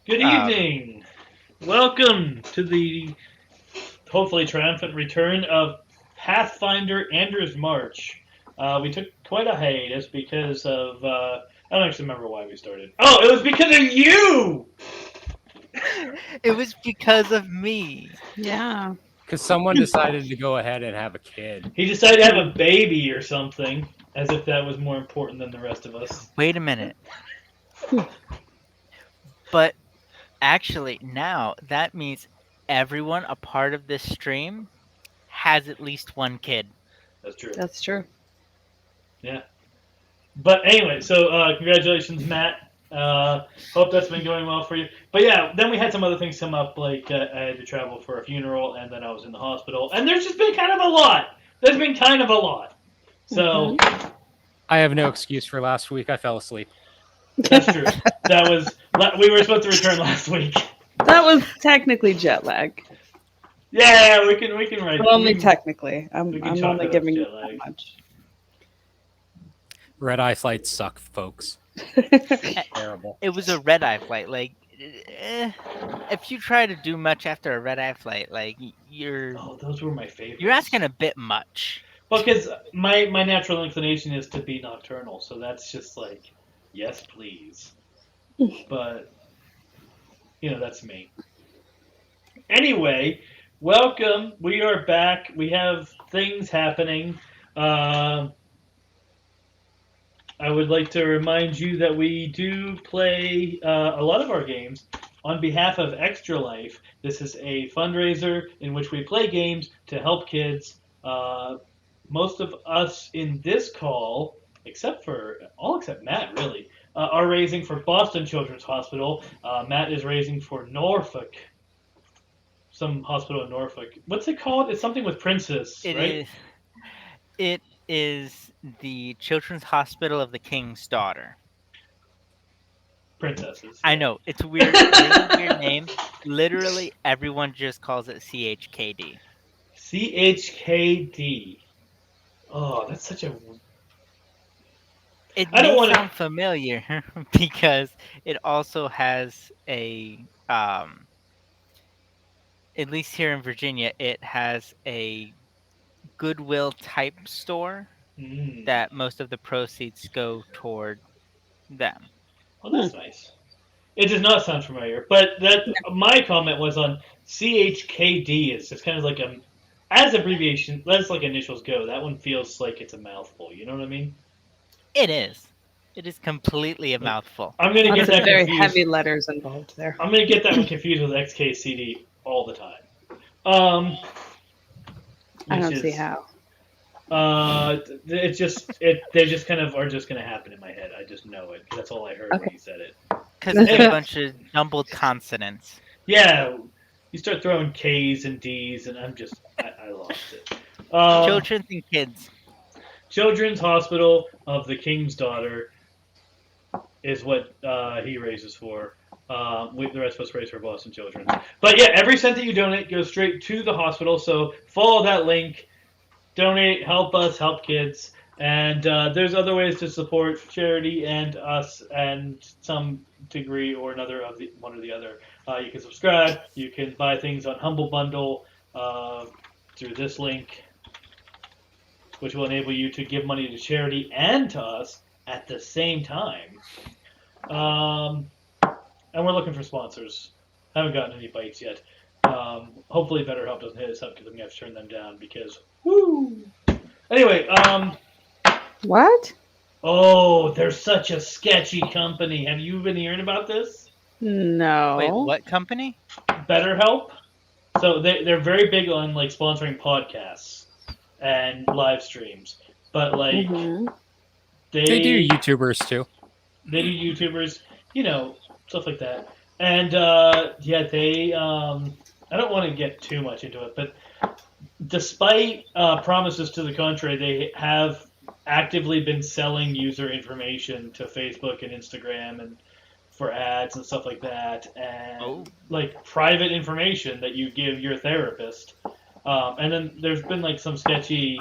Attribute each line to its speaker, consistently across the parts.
Speaker 1: Good evening. Welcome to the hopefully triumphant return of Pathfinder Anders March. We took quite a hiatus because of I don't actually remember why we started. Oh, it was because of you.
Speaker 2: It was because of me.
Speaker 3: Yeah.
Speaker 4: Because someone decided to go ahead and have a kid.
Speaker 1: He decided to have a baby or something, as if that was more important than the rest of us.
Speaker 2: Wait a minute. But actually, now that means everyone a part of this stream has at least one kid.
Speaker 1: That's true.
Speaker 3: That's true.
Speaker 1: Yeah. But anyway, so congratulations, Matt. Hope that's been going well for you. But yeah, then we had some other things come up, like I had to travel for a funeral, and then I was in the hospital, and there's just been kind of a lot. There's been kind of a lot. So
Speaker 4: I have no excuse for last week. I fell asleep.
Speaker 1: that's true. That was we were supposed to return last week.
Speaker 3: That was technically jet lag.
Speaker 1: Yeah, we can write.
Speaker 3: Well, only
Speaker 1: we can-
Speaker 3: technically. I'm
Speaker 1: we can chalk
Speaker 3: only
Speaker 1: it up
Speaker 3: giving
Speaker 1: to
Speaker 3: you
Speaker 1: jet
Speaker 3: that
Speaker 1: lag.
Speaker 3: much.
Speaker 4: Red eye flights suck, folks. Terrible.
Speaker 2: It was a red eye flight. Like, if you try to do much after a red eye flight, like you're
Speaker 1: Oh, those were my favorites.
Speaker 2: you're asking a bit much.
Speaker 1: Well, because my natural inclination is to be nocturnal, so that's just like, yes, please. But, that's me. Anyway, welcome. We are back. We have things happening. I would like to remind you that we do play a lot of our games on behalf of Extra Life. This is a fundraiser in which we play games to help kids. Most of us in this call, except Matt, really, are raising for Boston Children's Hospital. Matt is raising for Norfolk, some hospital in Norfolk. What's it called? It's something with Princess, right?
Speaker 2: It is the Children's Hospital of the King's Daughter.
Speaker 1: Princesses.
Speaker 2: I know it's weird. It's a weird name. Literally, everyone just calls it CHKD.
Speaker 1: CHKD. Oh, that's such a.
Speaker 2: It
Speaker 1: I don't
Speaker 2: may
Speaker 1: wanna-
Speaker 2: sound familiar because it also has a, at least here in Virginia, it has a Goodwill type store that most of the proceeds go toward them.
Speaker 1: Oh, that's nice. It does not sound familiar, but my comment was on CHKD. Is just kind of like as abbreviation. That's like initials go. That one feels like it's a mouthful. You know what I mean?
Speaker 2: It is. It is completely a mouthful.
Speaker 1: I'm gonna get
Speaker 3: Lots
Speaker 1: that
Speaker 3: of very
Speaker 1: confused.
Speaker 3: heavy letters involved there.
Speaker 1: I'm gonna get that one confused with XKCD all the time.
Speaker 3: I don't see how.
Speaker 1: It's just they just kind of are just gonna happen in my head. I just know it. That's all I heard when
Speaker 3: Okay.
Speaker 1: you said it.
Speaker 2: Because it's a bunch of jumbled consonants.
Speaker 1: Yeah, you start throwing K's and D's, and I lost it.
Speaker 2: Children and kids.
Speaker 1: Children's Hospital of the King's Daughter is what he raises for. The rest of us raise for Boston Children's. But yeah, every cent that you donate goes straight to the hospital. So follow that link, donate, help us, help kids. And there's other ways to support charity and us, and some degree or another of one or the other. You can subscribe. You can buy things on Humble Bundle through this link, which will enable you to give money to charity and to us at the same time. And we're looking for sponsors. Haven't gotten any bites yet. Hopefully BetterHelp doesn't hit us up because I'm going to have to turn them down because, woo! Anyway,
Speaker 3: What?
Speaker 1: oh, they're such a sketchy company. Have you been hearing about this?
Speaker 3: No.
Speaker 2: Wait, what company?
Speaker 1: BetterHelp? So they're very big on like sponsoring podcasts and live streams. But like
Speaker 3: Mhm.
Speaker 4: They do YouTubers too.
Speaker 1: They do YouTubers, stuff like that. And they. I don't want to get too much into it, but despite promises to the contrary, they have actively been selling user information to Facebook and Instagram and for ads and stuff like that, and like private information that you give your therapist. And then there's been like some sketchy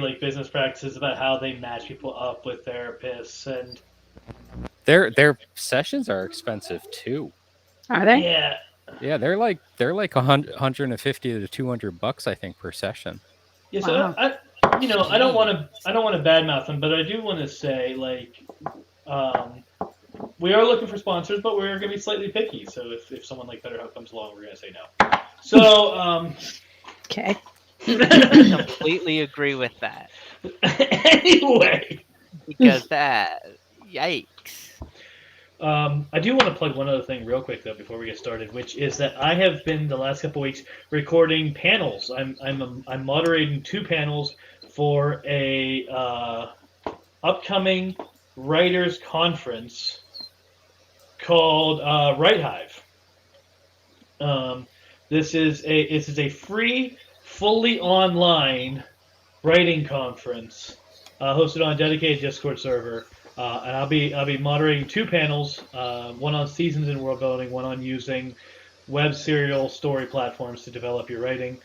Speaker 1: like business practices about how they match people up with therapists, and
Speaker 4: Their sessions are expensive too.
Speaker 3: Are they?
Speaker 1: Yeah.
Speaker 4: Yeah, they're like 150 to $200, I think, per session.
Speaker 1: Yeah. So
Speaker 3: Wow.
Speaker 1: I don't want to badmouth them, but I do want to say um, we are looking for sponsors, but we're going to be slightly picky. So if someone like BetterHelp comes along, we're going to say no. So
Speaker 3: Okay.
Speaker 2: Completely agree with that.
Speaker 1: anyway,
Speaker 2: Because that, yikes.
Speaker 1: I do want to plug one other thing real quick though before we get started, which is that I have been the last couple weeks recording panels. I'm moderating 2 panels for a upcoming writers conference called Right Hive. This is a free, fully online writing conference hosted on a dedicated Discord server, and I'll be moderating 2 panels, one on seasons in world building, one on using web serial story platforms to develop your writing.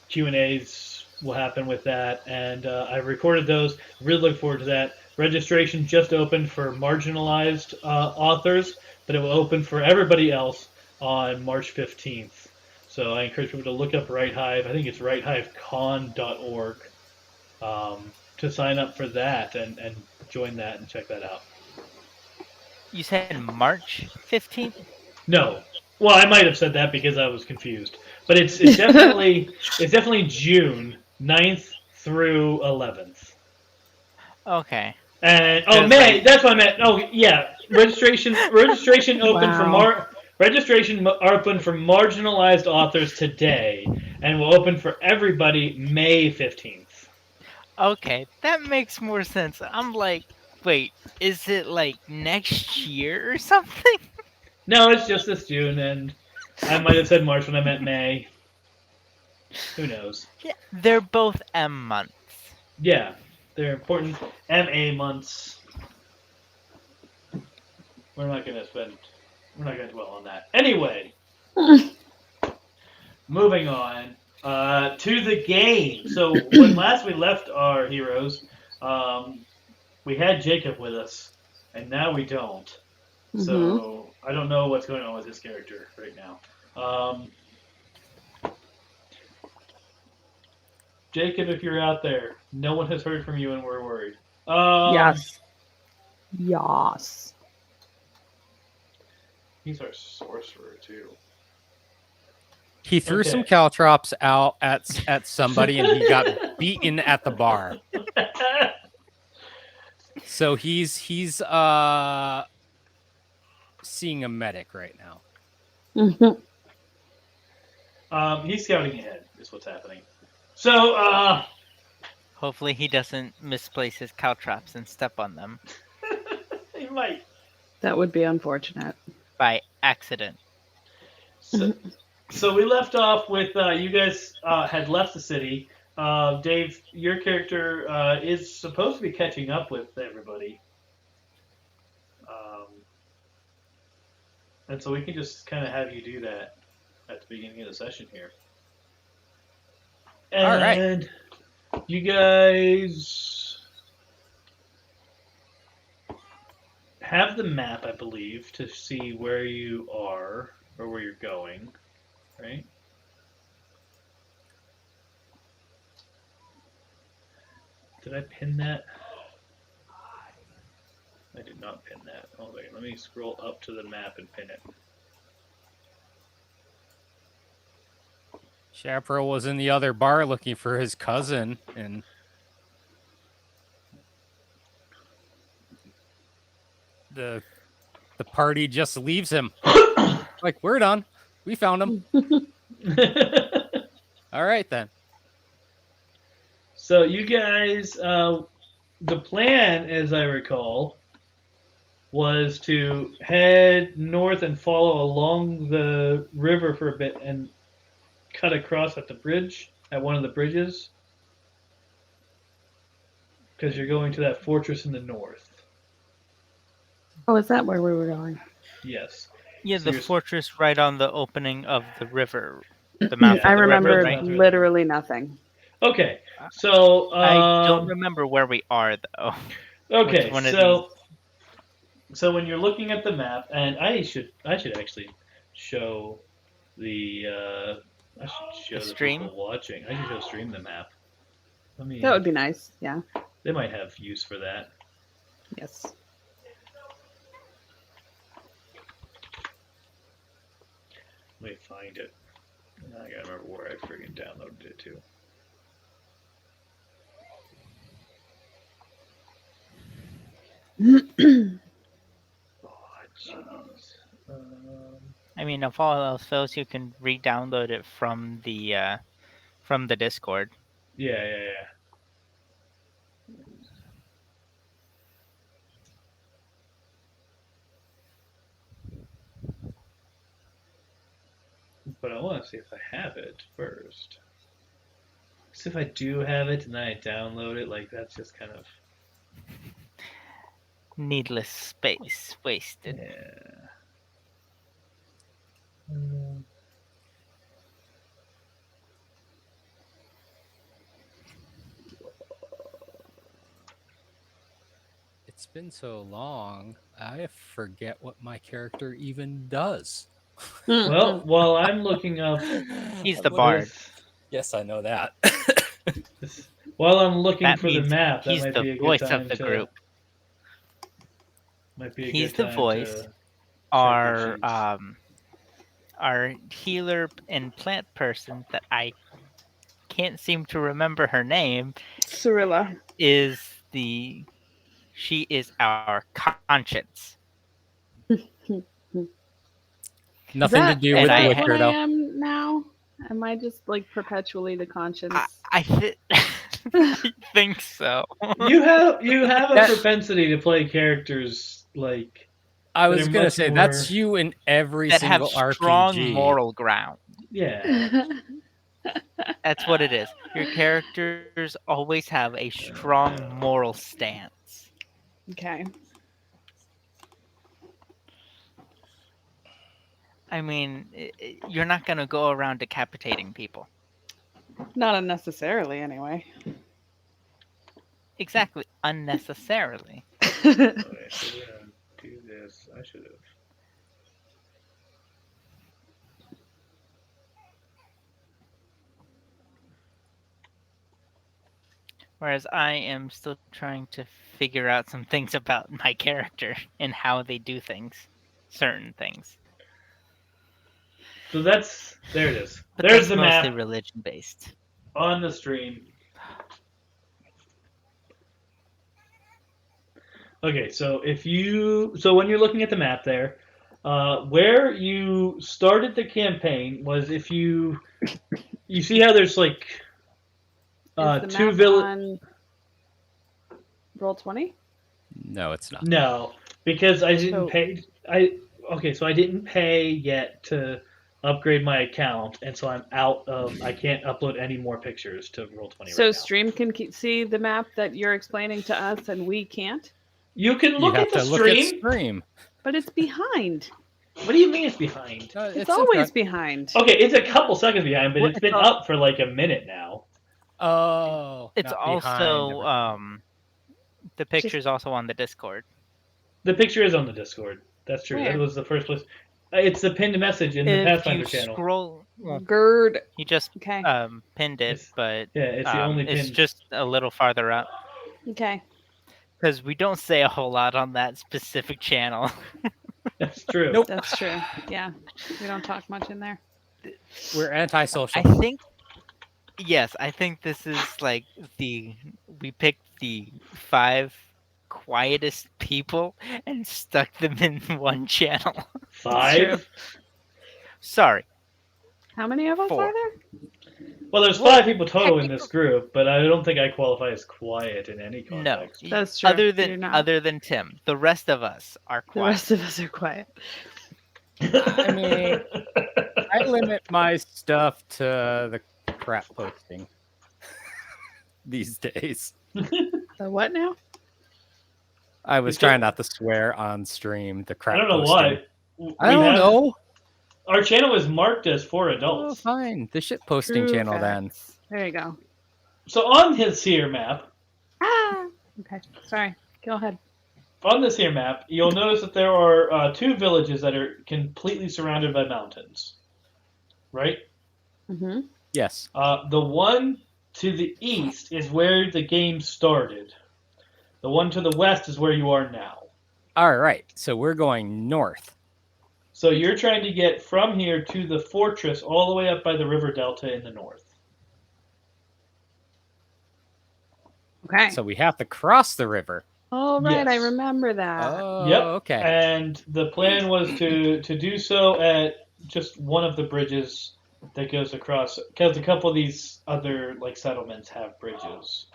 Speaker 1: Q&As will happen with that, and I've recorded those. Really look forward to that. Registration just opened for marginalized authors, but it will open for everybody else on March 15th. So I encourage people to look up Right Hive. I think it's righthivecon.org to sign up for that and join that and check that out.
Speaker 2: You said March 15th?
Speaker 1: No. Well, I might have said that because I was confused. But it's definitely June 9th through 11th.
Speaker 2: Okay.
Speaker 1: And
Speaker 2: May.
Speaker 1: That's what I meant. Oh yeah, registration open
Speaker 3: Wow.
Speaker 1: registration open for marginalized authors today, and will open for everybody May 15th.
Speaker 2: Okay, that makes more sense. I'm like, wait, is it like next year or something?
Speaker 1: No, it's just this June, and I might have said March when I meant May. Who knows?
Speaker 2: Yeah, they're both M months.
Speaker 1: Yeah, they're important MA months. We're not going to dwell on that. Anyway, moving on to the game. So when last we left our heroes, we had Jacob with us, and now we don't. So I don't know what's going on with his character right now. Jacob, if you're out there, no one has heard from you, and we're worried.
Speaker 3: Yes. Yes.
Speaker 1: He's our sorcerer too.
Speaker 4: He threw some caltrops out at somebody, and he got beaten at the bar. So he's seeing a medic right now.
Speaker 1: He's scouting ahead. Is what's happening. So
Speaker 2: Hopefully he doesn't misplace his caltrops and step on them.
Speaker 1: he might.
Speaker 3: That would be unfortunate.
Speaker 2: By accident.
Speaker 1: So we left off with you guys had left the city. Dave, your character is supposed to be catching up with everybody. And so we can just kind of have you do that at the beginning of the session here. And
Speaker 4: all right.
Speaker 1: You guys have the map, I believe, to see where you are or where you're going, right? Did I pin that? I did not pin that. Oh, wait, let me scroll up to the map and pin it.
Speaker 4: Chaparral was in the other bar looking for his cousin, and the party just leaves him. Like, we're done. We found him. All right, then.
Speaker 1: So you guys, the plan, as I recall, was to head north and follow along the river for a bit and cut across at the bridge, at one of the bridges, because you're going to that fortress in the north.
Speaker 3: Oh, is that where we were going?
Speaker 1: Yes.
Speaker 2: Yeah,
Speaker 1: So
Speaker 2: the fortress right on the opening of the river. The mouth
Speaker 3: I
Speaker 2: of the
Speaker 3: remember
Speaker 2: river, right?
Speaker 3: literally nothing.
Speaker 1: Okay, so
Speaker 2: I don't remember where we are though.
Speaker 1: Okay,
Speaker 2: Which one of
Speaker 1: so So when you're looking at the map, and I should actually show the I should show
Speaker 2: The
Speaker 1: the
Speaker 2: stream?
Speaker 1: people watching. I should show stream the map. Let me.
Speaker 3: That would be nice. Yeah.
Speaker 1: They might have use for that.
Speaker 3: Yes.
Speaker 1: Let me find it. I gotta remember where I friggin' downloaded it to. Oh, jeez.
Speaker 2: I mean, if all else fails, you can re-download it from the Discord.
Speaker 1: Yeah. But I want to see if I have it first. Because if I do have it and then I download it, like that's just kind of
Speaker 2: Needless space wasted.
Speaker 1: yeah.
Speaker 4: It's been so long, I forget what my character even does.
Speaker 1: Well, while I'm looking up,
Speaker 2: He's the
Speaker 1: what
Speaker 2: bard.
Speaker 1: is-
Speaker 4: Yes, I know that.
Speaker 1: while I'm looking
Speaker 2: That
Speaker 1: for the
Speaker 2: means
Speaker 1: map, that
Speaker 2: he's
Speaker 1: might
Speaker 2: the
Speaker 1: be a good
Speaker 2: voice
Speaker 1: time
Speaker 2: of the
Speaker 1: to.
Speaker 2: group.
Speaker 1: Might be a
Speaker 2: He's
Speaker 1: good
Speaker 2: the
Speaker 1: time
Speaker 2: voice.
Speaker 1: to check
Speaker 2: Our
Speaker 1: your sheets.
Speaker 2: our healer and plant person that I can't seem to remember her name
Speaker 3: Cirilla.
Speaker 2: she is our conscience.
Speaker 4: Nothing to do
Speaker 3: Is
Speaker 4: with
Speaker 2: And
Speaker 4: The
Speaker 2: I-
Speaker 3: that
Speaker 4: Witcher,
Speaker 3: what I
Speaker 4: though.
Speaker 3: am now? Am I just like perpetually the conscience?
Speaker 2: I think so.
Speaker 1: You have a
Speaker 4: That-
Speaker 1: propensity to play characters like
Speaker 4: I
Speaker 1: But
Speaker 4: was
Speaker 1: they're
Speaker 4: gonna
Speaker 1: much
Speaker 4: say
Speaker 1: more-
Speaker 4: that's you in every
Speaker 2: That have
Speaker 4: single
Speaker 2: strong
Speaker 4: RPG.
Speaker 2: moral ground.
Speaker 1: yeah.
Speaker 2: That's what it is. Your characters always have a strong moral stance.
Speaker 3: Okay.
Speaker 2: I mean, you're not going to go around decapitating people.
Speaker 3: Not unnecessarily, anyway.
Speaker 2: Exactly. Unnecessarily.
Speaker 1: Okay, so we're gonna do this. I should have.
Speaker 2: Whereas I am still trying to figure out some things about my character and how they do things. Certain things.
Speaker 1: So there it is.
Speaker 2: But
Speaker 1: There's
Speaker 2: that's
Speaker 1: the
Speaker 2: mostly
Speaker 1: map
Speaker 2: religion based.
Speaker 1: on the stream. Okay, so when you're looking at the map there, where you started the campaign was if you see how there's like
Speaker 3: Is the
Speaker 1: two
Speaker 3: map
Speaker 1: villages.
Speaker 3: on Roll20?
Speaker 4: No, it's not.
Speaker 1: No, because I didn't
Speaker 3: So-
Speaker 1: pay. So I didn't pay yet to upgrade my account, and so I'm out of. I can't upload any more pictures to Roll20
Speaker 3: So
Speaker 1: right now.
Speaker 3: stream can see the map that you're explaining to us and we can't?
Speaker 1: You can
Speaker 4: You
Speaker 1: look
Speaker 4: have
Speaker 1: at the
Speaker 4: to look at
Speaker 1: stream.
Speaker 4: stream.
Speaker 3: But it's behind.
Speaker 1: What do you mean it's behind?
Speaker 3: It's always behind.
Speaker 1: Okay, it's a couple seconds behind, but
Speaker 2: What-
Speaker 1: it's been up for like a minute now.
Speaker 4: Oh,
Speaker 2: It's
Speaker 4: not
Speaker 2: also
Speaker 4: behind.
Speaker 2: the picture's also on the Discord.
Speaker 1: The picture is on the Discord. That's true.
Speaker 3: Where?
Speaker 1: That was the first place. It's the pinned message in the
Speaker 2: If
Speaker 1: Pathfinder
Speaker 2: you
Speaker 1: channel.
Speaker 2: scroll, well,
Speaker 3: Gird.
Speaker 2: he just
Speaker 3: Okay.
Speaker 2: pinned it,
Speaker 1: It's-
Speaker 2: but
Speaker 1: Yeah, it's the only
Speaker 2: it's
Speaker 1: pinned.
Speaker 2: just a little farther up
Speaker 3: Okay.
Speaker 2: because we don't say a whole lot on that specific channel.
Speaker 1: That's true.
Speaker 4: Nope.
Speaker 3: That's true. Yeah. We don't talk much in there.
Speaker 4: We're antisocial.
Speaker 2: I think, yes, I think this is like we picked the 5 quietest people and stuck them in one channel.
Speaker 1: 5.
Speaker 2: Sorry,
Speaker 3: How many of us
Speaker 2: 4.
Speaker 3: are there?
Speaker 1: Well, there's 5 people total in this group, but I don't think I qualify as quiet in any
Speaker 2: no.
Speaker 1: context.
Speaker 3: That's true.
Speaker 2: Other
Speaker 3: You're
Speaker 2: than
Speaker 3: not.
Speaker 2: Tim, the rest of us are
Speaker 3: The
Speaker 2: quiet.
Speaker 3: rest of us are quiet.
Speaker 4: I mean, I limit my stuff to the crap posting these days.
Speaker 3: The what now?
Speaker 4: I was
Speaker 1: You said-
Speaker 4: trying not to swear on stream. The crap.
Speaker 1: I don't know
Speaker 4: posting.
Speaker 1: why.
Speaker 4: I don't know.
Speaker 1: Our channel is marked as for
Speaker 4: Oh,
Speaker 1: adults.
Speaker 4: fine. The shit posting
Speaker 3: True
Speaker 4: channel then.
Speaker 3: facts. There you go.
Speaker 1: So on his here map,
Speaker 3: Ah. Okay. Sorry. Go ahead.
Speaker 1: on this here map, you'll notice that there are 2 villages that are completely surrounded by mountains. Right?
Speaker 3: Mm-hmm.
Speaker 4: Yes.
Speaker 1: The one to the east is where the game started. The one to the west is where you are now.
Speaker 4: All right. So we're going north.
Speaker 1: So you're trying to get from here to the fortress all the way up by the river delta in the north.
Speaker 3: Okay.
Speaker 4: So we have to cross the river.
Speaker 3: Oh, right. I
Speaker 1: Yes.
Speaker 3: remember that.
Speaker 4: Oh,
Speaker 1: Yep.
Speaker 4: okay.
Speaker 1: And the plan was to do so at just one of the bridges that goes across, because a couple of these other like settlements have bridges.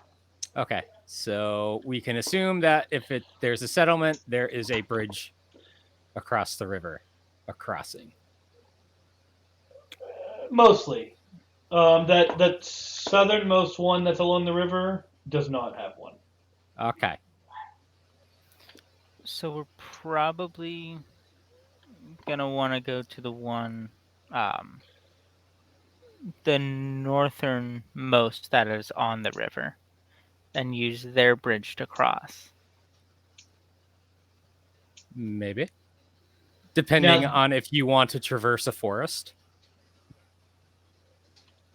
Speaker 4: Okay. So we can assume that if there's a settlement, there is a bridge across the river, a crossing.
Speaker 1: Mostly. That southernmost one that's along the river does not have one.
Speaker 4: Okay.
Speaker 2: So we're probably gonna want to go to the one, the northernmost that is on the river, and use their bridge to cross.
Speaker 4: Maybe. Depending
Speaker 1: Now,
Speaker 4: on if you want to traverse a forest.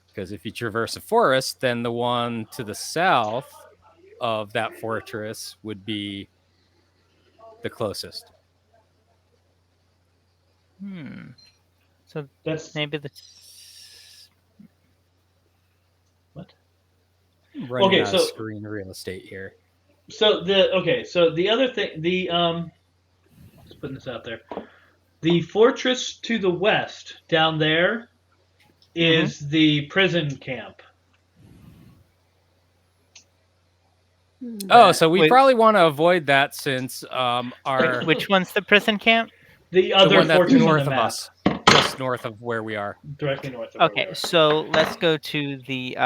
Speaker 4: Because if you traverse a forest, then the one to the south of that fortress would be the closest.
Speaker 2: So
Speaker 1: that's
Speaker 2: maybe the
Speaker 1: what?
Speaker 4: I'm running
Speaker 1: Okay,
Speaker 4: out
Speaker 1: so
Speaker 4: of screen real estate here.
Speaker 1: so the other thing, just putting this out there. The fortress to the west down there is the prison camp.
Speaker 4: Oh, so we
Speaker 2: Wait.
Speaker 4: probably want to avoid that since our
Speaker 2: which one's the prison camp?
Speaker 1: The
Speaker 4: the
Speaker 1: other
Speaker 4: one that's
Speaker 1: fortress on
Speaker 4: north
Speaker 1: the
Speaker 4: of
Speaker 1: map,
Speaker 4: us, just north of where we are.
Speaker 1: directly north of where we
Speaker 2: Okay,
Speaker 1: are.
Speaker 2: so let's go to the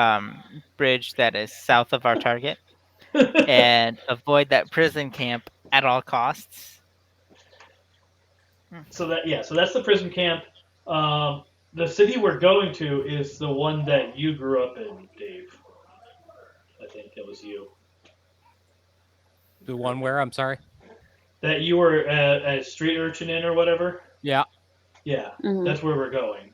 Speaker 2: bridge that is south of our target and avoid that prison camp at all costs.
Speaker 1: So that's the prison camp. The city we're going to is the one that you grew up in, Dave. I think it was you.
Speaker 4: The one where, I'm sorry?
Speaker 1: That you were a street urchin in or whatever.
Speaker 4: Yeah,
Speaker 1: Yeah,
Speaker 3: Mhm.
Speaker 1: that's where we're going.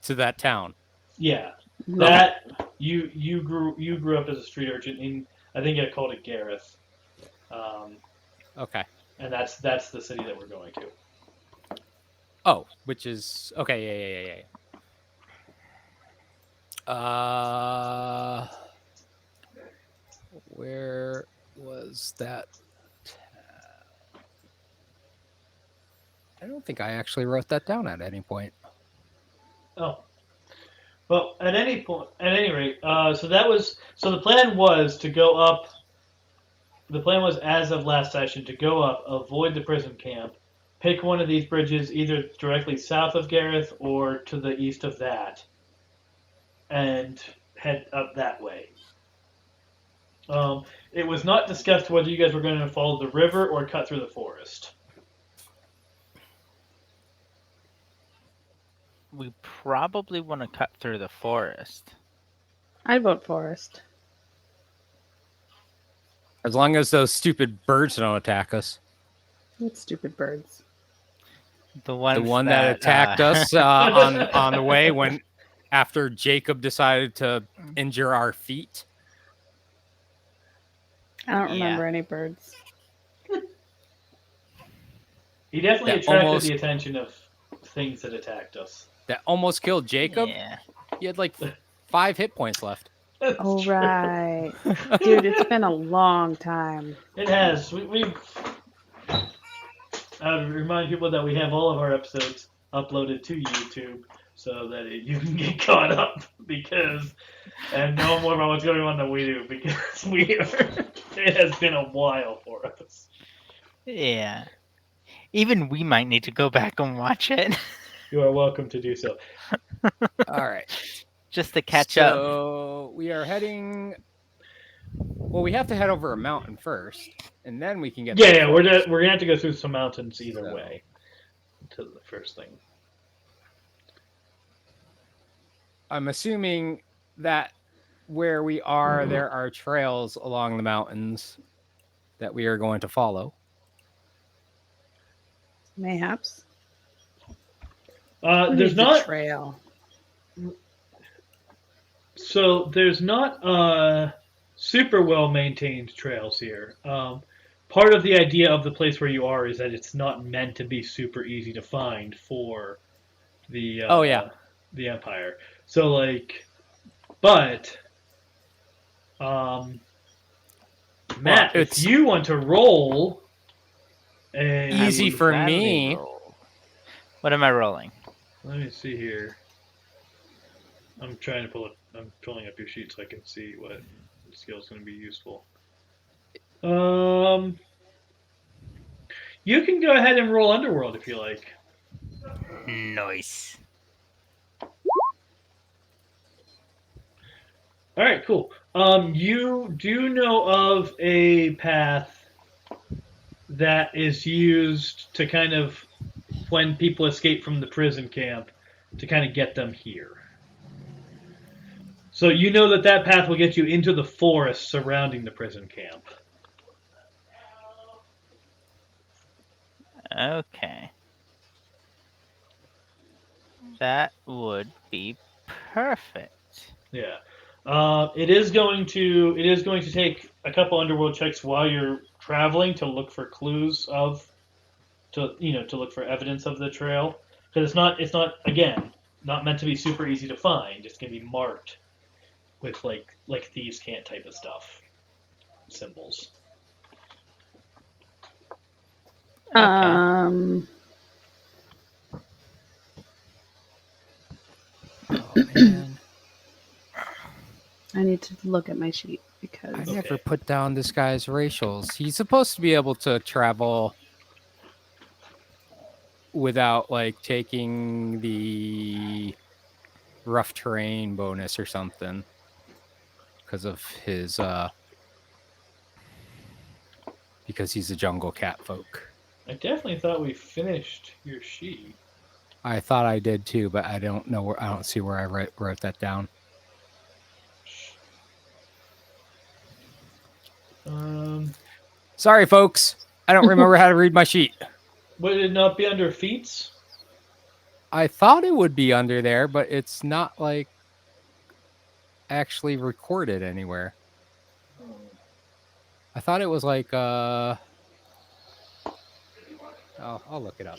Speaker 4: to that town.
Speaker 1: Yeah,
Speaker 3: Mhm.
Speaker 1: that you grew up as a street urchin in, I think I called it Gareth,
Speaker 4: Okay.
Speaker 1: and that's the city that we're going to.
Speaker 4: Oh, which is okay. Yeah. Where was that? I don't think I actually wrote that down at any point.
Speaker 1: Oh, well, at any rate, so the plan was to go up. The plan was, as of last session, to go up, avoid the prison camp, pick one of these bridges either directly south of Gareth or to the east of that, and head up that way. It was not discussed whether you guys were going to follow the river or cut through the forest.
Speaker 2: We probably want to cut through the forest.
Speaker 3: I'd vote forest.
Speaker 4: As long as those stupid birds don't attack us.
Speaker 3: What stupid birds.
Speaker 2: The ones
Speaker 4: The one that attacked us on the way when after Jacob decided to injure our feet.
Speaker 3: I don't
Speaker 2: Yeah.
Speaker 3: remember any birds.
Speaker 1: He definitely
Speaker 4: That
Speaker 1: attracted
Speaker 4: almost-
Speaker 1: the attention of things that attacked us.
Speaker 4: That almost killed Jacob.
Speaker 2: Yeah.
Speaker 4: He had like 5 hit points left.
Speaker 1: That's
Speaker 3: Oh,
Speaker 1: true.
Speaker 3: right. Dude, it's been a long time.
Speaker 1: It has. We've. I would remind people that we have all of our episodes uploaded to YouTube so that you can get caught up and know more about what's going on than we do because it has been a while for us.
Speaker 2: Yeah. Even we might need to go back and watch it
Speaker 1: You are welcome to do so.
Speaker 4: All right.
Speaker 2: just to catch up.
Speaker 4: So we are heading. Well, we have to head over a mountain first, and then we can get.
Speaker 1: Yeah, we're gonna have to go through some mountains either way. To the first thing.
Speaker 4: I'm assuming that where we are, there are trails along the mountains. that we are going to follow.
Speaker 3: Mayhaps.
Speaker 1: There's
Speaker 3: the
Speaker 1: not.
Speaker 3: trail.
Speaker 1: So there's not super well maintained trails here. Part of the idea of the place where you are is that it's not meant to be super easy to find for the
Speaker 4: Oh, yeah.
Speaker 1: the Empire. So like, but Matt, if
Speaker 4: it's
Speaker 1: you want to roll a
Speaker 4: easy for
Speaker 2: Gladly
Speaker 4: me.
Speaker 2: roll. What am I rolling?
Speaker 1: Let me see here. I'm trying to pull it. I'm pulling up your sheet so I can see what skill is going to be useful. You can go ahead and roll Underworld if you like.
Speaker 2: Nice.
Speaker 1: All right, cool. You do know of a path that is used to kind of when people escape from the prison camp to kind of get them here. So you know that that path will get you into the forest surrounding the prison camp.
Speaker 2: Okay. That would be perfect.
Speaker 1: Yeah. It is going to take a couple underworld checks while you're traveling to look for clues of to look for evidence of the trail because it's not again not meant to be super easy to find. It's going to be marked with like thieves can't type of stuff symbols.
Speaker 3: Um,
Speaker 4: Oh, man.
Speaker 3: I need to look at my sheet
Speaker 4: I
Speaker 3: because
Speaker 4: never put down this guy's racials. He's supposed to be able to travel without like taking the rough terrain bonus or something because of his because he's a jungle cat folk.
Speaker 1: I definitely thought we finished your sheet.
Speaker 4: I thought I did too, but I don't know where. I don't see where I wrote that down. Sorry, folks. I don't remember how to read my sheet.
Speaker 1: Would it not be under feats?
Speaker 4: I thought it would be under there, but it's not like actually recorded anywhere. I thought it was like I'll look it up.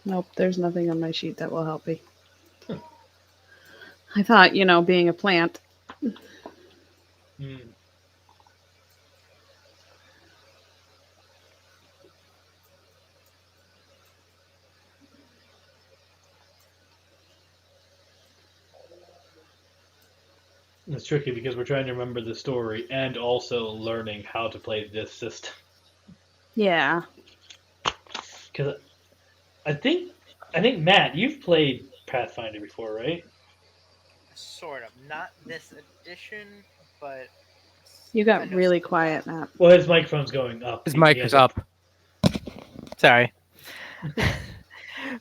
Speaker 3: nope, there's nothing on my sheet that will help me. I thought, being a plant.
Speaker 1: Hmm. It's tricky because we're trying to remember the story and also learning how to play this system.
Speaker 3: Yeah.
Speaker 1: Because I think Matt, you've played Pathfinder before, right?
Speaker 2: Sort of. Not this edition, but
Speaker 3: You got really quiet, Matt.
Speaker 1: Well, his microphone's going up.
Speaker 4: His mic is up.
Speaker 2: Sorry.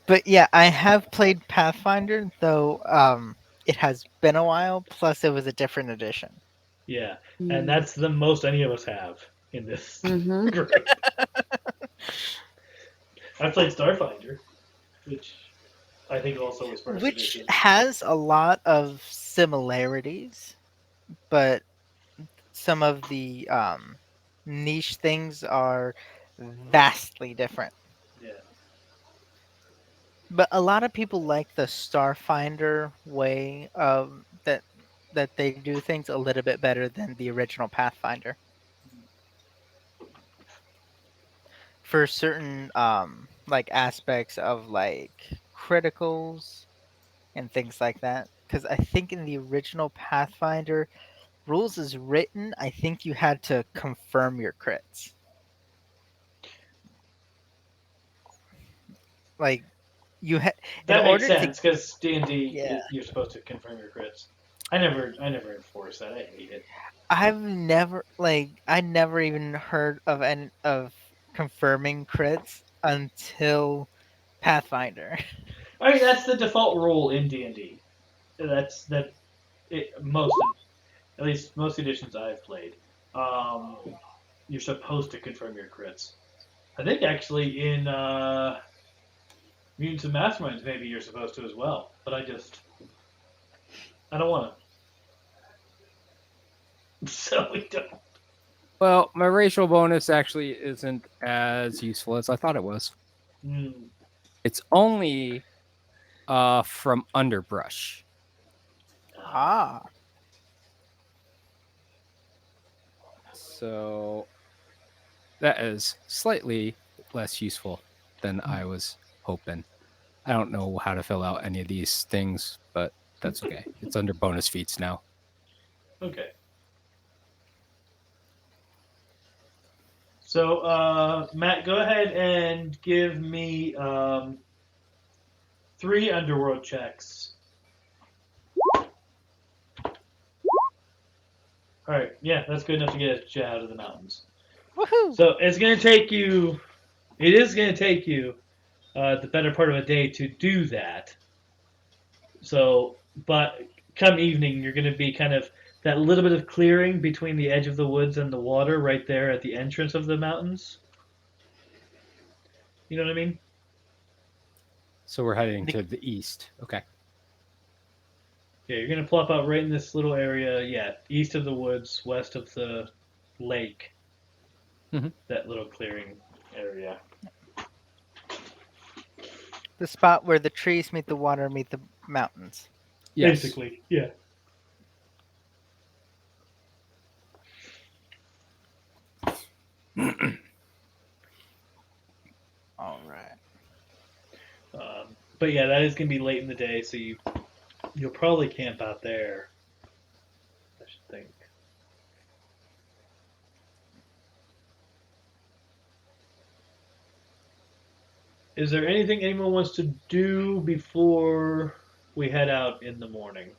Speaker 2: But yeah, I have played Pathfinder, though it has been a while, plus it was a different edition.
Speaker 1: Yeah, and that's the most any of us have in this
Speaker 3: Mm-hmm.
Speaker 1: group. I played Starfinder, which I think also was first
Speaker 2: Which
Speaker 1: edition.
Speaker 2: has a lot of similarities, but some of the niche things are vastly different.
Speaker 1: Yeah.
Speaker 2: But a lot of people like the Starfinder way of that they do things a little bit better than the original Pathfinder. For certain like aspects of like criticals and things like that. Because I think in the original Pathfinder, rules is written, I think you had to confirm your crits. Like you had
Speaker 1: That makes sense because D&D you're supposed to confirm your crits. I never enforce that. I hate it.
Speaker 2: I never even heard of confirming crits until Pathfinder.
Speaker 1: I mean, that's the default rule in D&D. At least most editions I've played. you're supposed to confirm your crits. I think actually in Mutants and Masterminds maybe you're supposed to as well, but I don't want to. So we don't.
Speaker 4: Well, my racial bonus actually isn't as useful as I thought it was.
Speaker 1: Mm,
Speaker 4: It's only from underbrush.
Speaker 2: Ah.
Speaker 4: So that is slightly less useful than I was hoping. I don't know how to fill out any of these things, but that's okay. It's under bonus feats now.
Speaker 1: okay. So Matt, go ahead and give me 3 underworld checks. All right, yeah, that's good enough to get you out of the mountains.
Speaker 2: Woohoo!
Speaker 1: So it's going to take you. It is going to take you the better part of a day to do that. So, but come evening, you're going to be kind of that little bit of clearing between the edge of the woods and the water, right there at the entrance of the mountains. You know what I mean?
Speaker 4: So we're heading to the east. Okay.
Speaker 1: Yeah, you're going to plop out right in this little area. Yeah, east of the woods, west of the lake.
Speaker 4: Mhm.
Speaker 1: That little clearing area.
Speaker 2: The spot where the trees meet the water meet the mountains.
Speaker 4: Yes.
Speaker 1: Basically, yeah.
Speaker 2: All right.
Speaker 1: But yeah, that is going to be late in the day, so you'll probably camp out there. I should think. Is there anything anyone wants to do before we head out in the morning?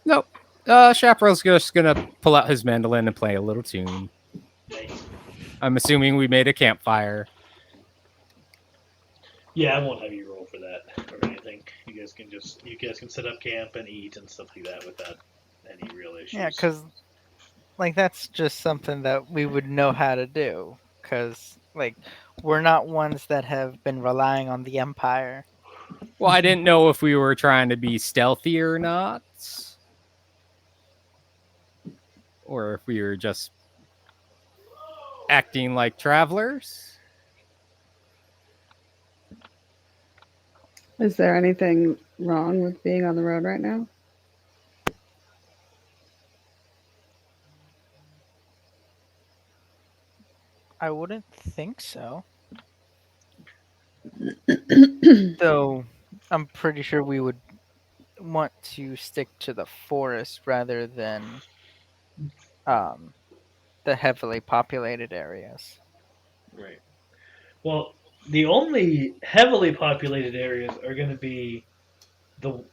Speaker 4: Nope. Chaparral's just gonna pull out his mandolin and play a little tune.
Speaker 1: Nice.
Speaker 4: I'm assuming we made a campfire.
Speaker 1: Yeah, I won't have you roll for that or anything. You guys can set up camp and eat and stuff like that without any real issues.
Speaker 2: Yeah, because like that's just something that we would know how to do. Because like we're not ones that have been relying on the Empire.
Speaker 4: Well, I didn't know if we were trying to be stealthy or not, or if we were just acting like travelers.
Speaker 3: Is there anything wrong with being on the road right now?
Speaker 2: I wouldn't think so. Though I'm pretty sure we would want to stick to the forest rather than um, the heavily populated areas.
Speaker 1: Right. Well, the only heavily populated areas are going to be the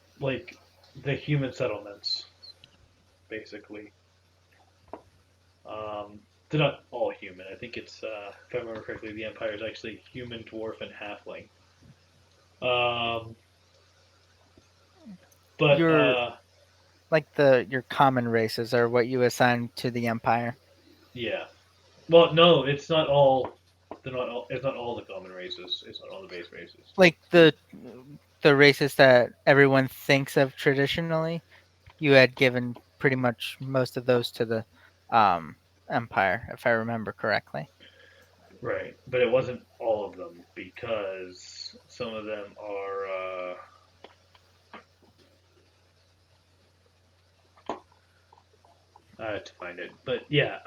Speaker 1: the human settlements, basically. They're not all human. I think it's, if I remember correctly, the Empire is actually human, dwarf, and halfling. But
Speaker 2: Your your common races are what you assign to the Empire.
Speaker 1: yeah. Well, no, it's not all. They're not all. It's not all the common races. It's not all the base races.
Speaker 2: Like the races that everyone thinks of traditionally, you had given pretty much most of those to the Empire, if I remember correctly.
Speaker 1: Right, but it wasn't all of them because some of them are. I have to find it, but yeah,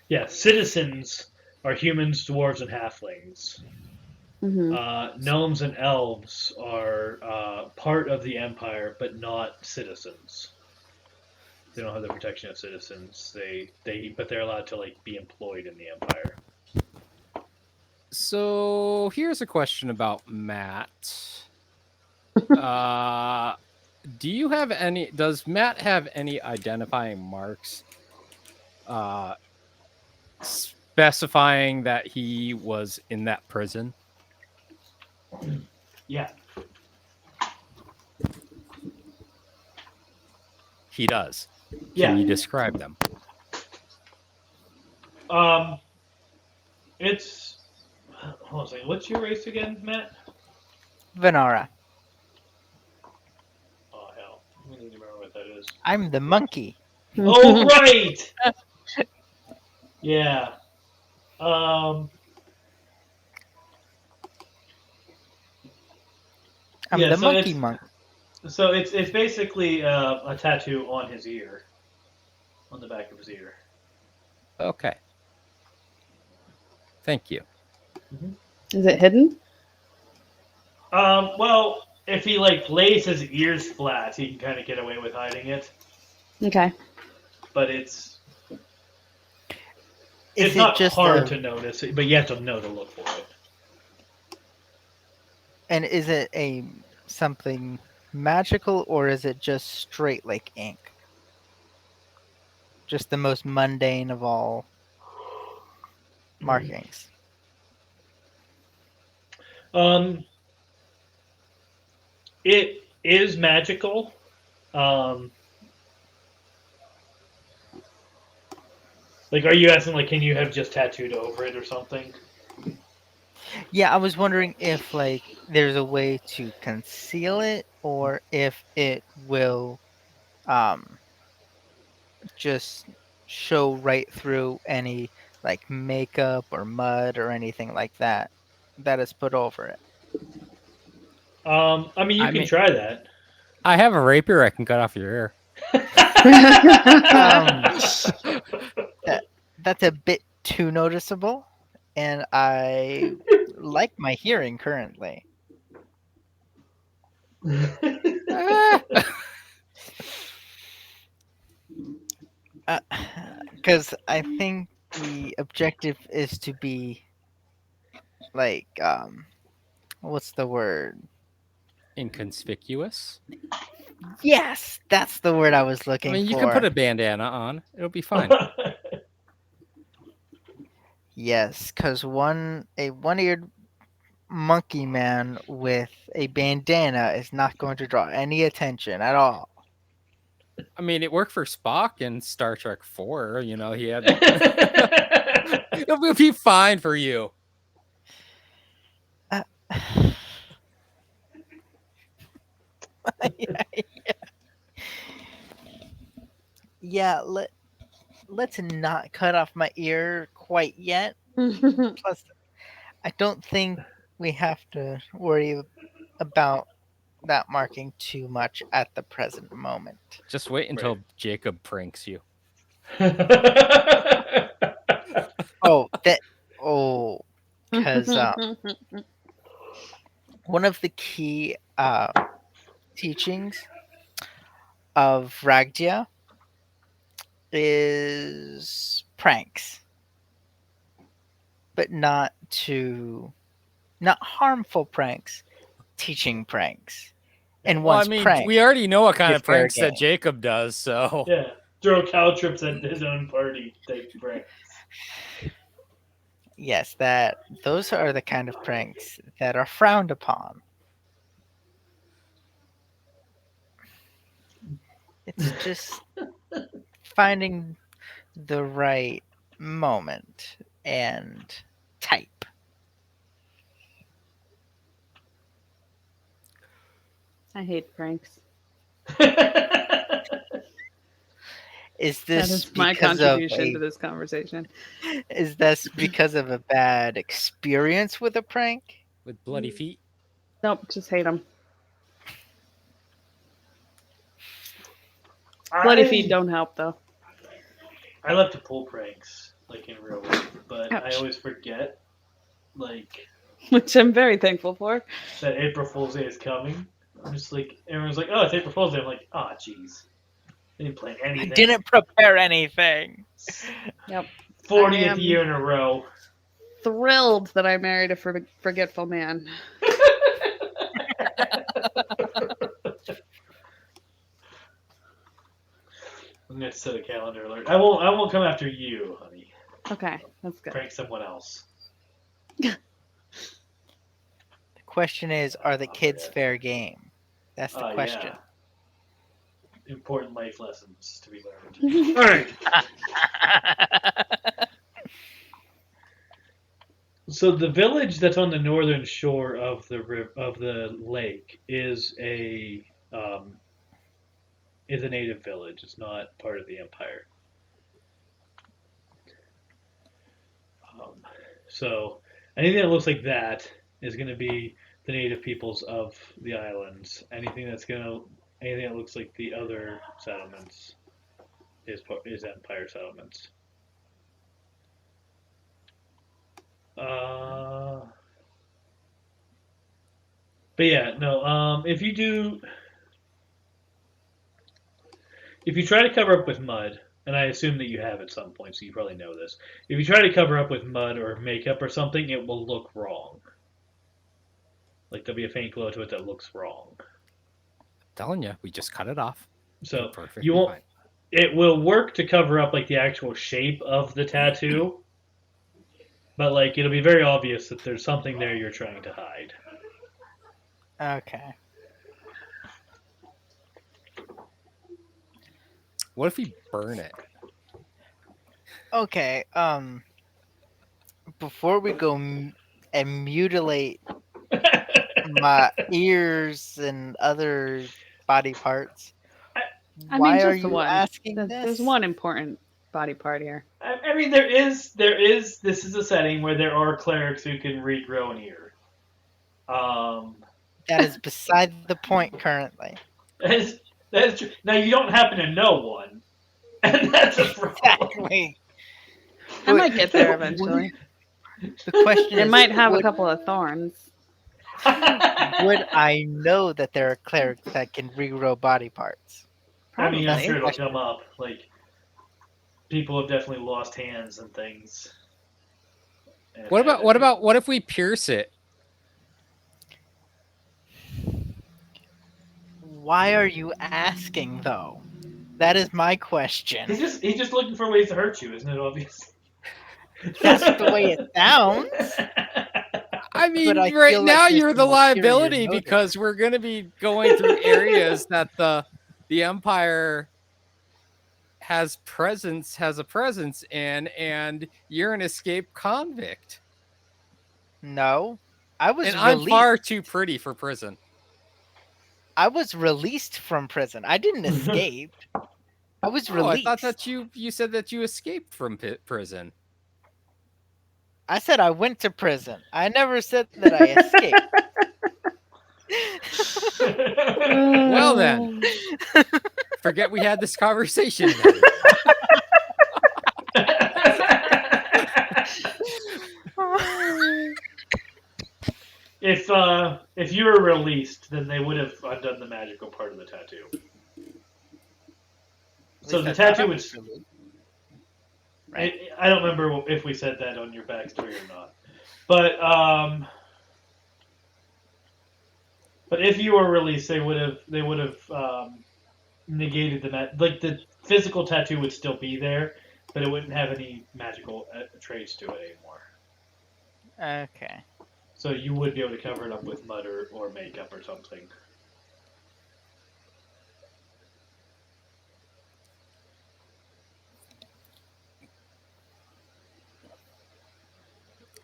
Speaker 1: yeah. Citizens are humans, dwarves, and halflings. Gnomes and elves are part of the empire, but not citizens. They don't have the protection of citizens. But they're allowed to like be employed in the empire.
Speaker 4: So here's a question about Matt. Does Matt have any identifying marks specifying that he was in that prison?
Speaker 1: Yeah.
Speaker 4: He does.
Speaker 1: Yeah.
Speaker 4: Can you describe them?
Speaker 1: It's. Hold on a second. What's your race again, Matt?
Speaker 2: Venara.
Speaker 1: Oh hell, I don't even remember what that is.
Speaker 2: I'm the monkey.
Speaker 1: Oh right. Yeah. Um.
Speaker 2: I'm
Speaker 1: Yeah,
Speaker 2: the
Speaker 1: so
Speaker 2: monkey
Speaker 1: it's
Speaker 2: monk.
Speaker 1: so it's basically a tattoo on his ear, on the back of his ear.
Speaker 4: Okay. Thank you.
Speaker 3: Is it hidden?
Speaker 1: Well, if he like lays his ears flat, he can kind of get away with hiding it.
Speaker 3: Okay.
Speaker 1: But
Speaker 2: Is
Speaker 1: it's
Speaker 2: it
Speaker 1: not
Speaker 2: just
Speaker 1: hard to notice, but you have to know to look for it.
Speaker 2: And is it a something magical or is it just straight like ink? Just the most mundane of all markings.
Speaker 1: It is magical. Like, are you asking, like, can you have just tattooed over it or something?
Speaker 2: Yeah, I was wondering if like there's a way to conceal it or if it will just show right through any like makeup or mud or anything like that that is put over it.
Speaker 1: I mean, you
Speaker 4: I
Speaker 1: can
Speaker 4: mean-
Speaker 1: try that.
Speaker 4: I have a rapier I can cut off your ear.
Speaker 2: Um, that's a bit too noticeable, and I like my hearing currently. Because I think the objective is to be like what's the word?
Speaker 4: Inconspicuous.
Speaker 2: Yes, that's the word I was
Speaker 4: I
Speaker 2: looking
Speaker 4: mean, you
Speaker 2: for.
Speaker 4: can put a bandana on. It'll be fine.
Speaker 2: Yes, because a one-eared monkey man with a bandana is not going to draw any attention at all.
Speaker 4: I mean, it worked for Spock in Star Trek 4. You know, he had. It'll be fine for you.
Speaker 2: Yeah, let's not cut off my ear quite yet. Plus, I don't think we have to worry about that marking too much at the present moment.
Speaker 4: Just wait until
Speaker 1: Right.
Speaker 4: Jacob pranks you.
Speaker 2: Because one of the key teachings of Ragdia is pranks, but not harmful pranks, teaching pranks. And
Speaker 4: Well, I
Speaker 2: once
Speaker 4: mean,
Speaker 2: pranked,
Speaker 4: we already know what kind
Speaker 2: it's
Speaker 4: of
Speaker 2: fair
Speaker 4: pranks that
Speaker 2: game.
Speaker 4: Jacob does, so.
Speaker 1: Yeah, throw caltrips at his own party type prank.
Speaker 2: Yes, those are the kind of pranks that are frowned upon. It's just finding the right moment and type.
Speaker 3: I hate pranks.
Speaker 2: Is
Speaker 3: That
Speaker 2: this
Speaker 3: is my
Speaker 2: because of
Speaker 3: contribution to this conversation.
Speaker 2: is this because of a bad experience with a prank?
Speaker 4: With bloody feet.
Speaker 3: Nope, just hate them. Bloody feet don't help though.
Speaker 1: I love to pull pranks, like in real life, but I
Speaker 3: Ouch.
Speaker 1: always forget, like,
Speaker 3: Which I'm very thankful for.
Speaker 1: that April Fool's Day is coming. I'm just like, everyone's like, oh, it's April Fool's Day. I'm like, ah, jeez. They didn't plan
Speaker 2: I
Speaker 1: anything.
Speaker 2: didn't prepare anything.
Speaker 3: Yep.
Speaker 1: 40th
Speaker 3: I am-
Speaker 1: year in a row.
Speaker 3: Thrilled that I married a forgetful man.
Speaker 1: I'm gonna set a calendar alert. I won't come after you, honey.
Speaker 3: Okay, that's good.
Speaker 1: Prank someone else.
Speaker 2: The question is, are the
Speaker 1: Oh,
Speaker 2: kids
Speaker 1: yeah.
Speaker 2: fair game? That's the question.
Speaker 1: Yeah. Important life lessons to be learned. All right. So the village that's on the northern shore of the lake is a native village. It's not part of the empire. So anything that looks like that is going to be the native peoples of the islands. Anything that looks like the other settlements is empire settlements. But yeah, no. If you try to cover up with mud, and I assume that you have at some point, so you probably know this. If you try to cover up with mud or makeup or something, it will look wrong. Like there'll be a faint glow to it that looks wrong.
Speaker 4: Telling you, we just cut it off.
Speaker 1: So
Speaker 4: Perfectly
Speaker 1: you won't.
Speaker 4: fine.
Speaker 1: It will work to cover up like the actual shape of the tattoo, but like it'll be very obvious that there's something there you're trying to hide.
Speaker 2: Okay.
Speaker 4: What if we burn it?
Speaker 2: Okay. Before we go and mutilate my ears and other body parts,
Speaker 3: I mean,
Speaker 2: why
Speaker 3: just
Speaker 2: are
Speaker 3: the
Speaker 2: you
Speaker 3: one.
Speaker 2: asking this?
Speaker 3: There's one important body part here.
Speaker 1: I mean, there is. This is a setting where there are clerics who can regrow an ear.
Speaker 2: That is beside the point currently.
Speaker 1: That is true. Now you don't happen to know one, and that's a problem.
Speaker 2: Exactly.
Speaker 3: I might get there eventually.
Speaker 2: The question
Speaker 3: It
Speaker 2: is,
Speaker 3: might have a couple of thorns.
Speaker 2: would I know that there are clerics that can regrow body parts?
Speaker 1: I mean, I'm
Speaker 3: Probably.
Speaker 1: sure it'll come up. Like, people have definitely lost hands and things.
Speaker 4: What if we pierce it?
Speaker 2: Why are you asking though? That is my question.
Speaker 1: He's just looking for ways to hurt you, isn't it obvious?
Speaker 2: That's the way it sounds.
Speaker 4: I mean,
Speaker 2: I
Speaker 4: right
Speaker 2: feel like
Speaker 4: now
Speaker 2: there's
Speaker 4: you're the
Speaker 2: some ulterior
Speaker 4: liability
Speaker 2: motive.
Speaker 4: because we're going to be going through areas that the Empire has a presence in, and you're an escaped convict.
Speaker 2: No, I was
Speaker 4: And
Speaker 2: released.
Speaker 4: I'm far too pretty for prison.
Speaker 2: I was released from prison. I didn't escape. I was released.
Speaker 4: I thought that you said that you escaped from prison.
Speaker 2: I said I went to prison. I never said that I escaped.
Speaker 4: Well then, forget we had this conversation.
Speaker 1: If you were released, then they would have undone the magical part of the tattoo. So the tattoo would.
Speaker 2: Right.
Speaker 1: I don't remember if we said that on your backstory or not, but if you were released, they would have negated like the physical tattoo would still be there, but it wouldn't have any magical trace to it anymore.
Speaker 2: Okay.
Speaker 1: So you would be able to cover it up with mud or makeup or something.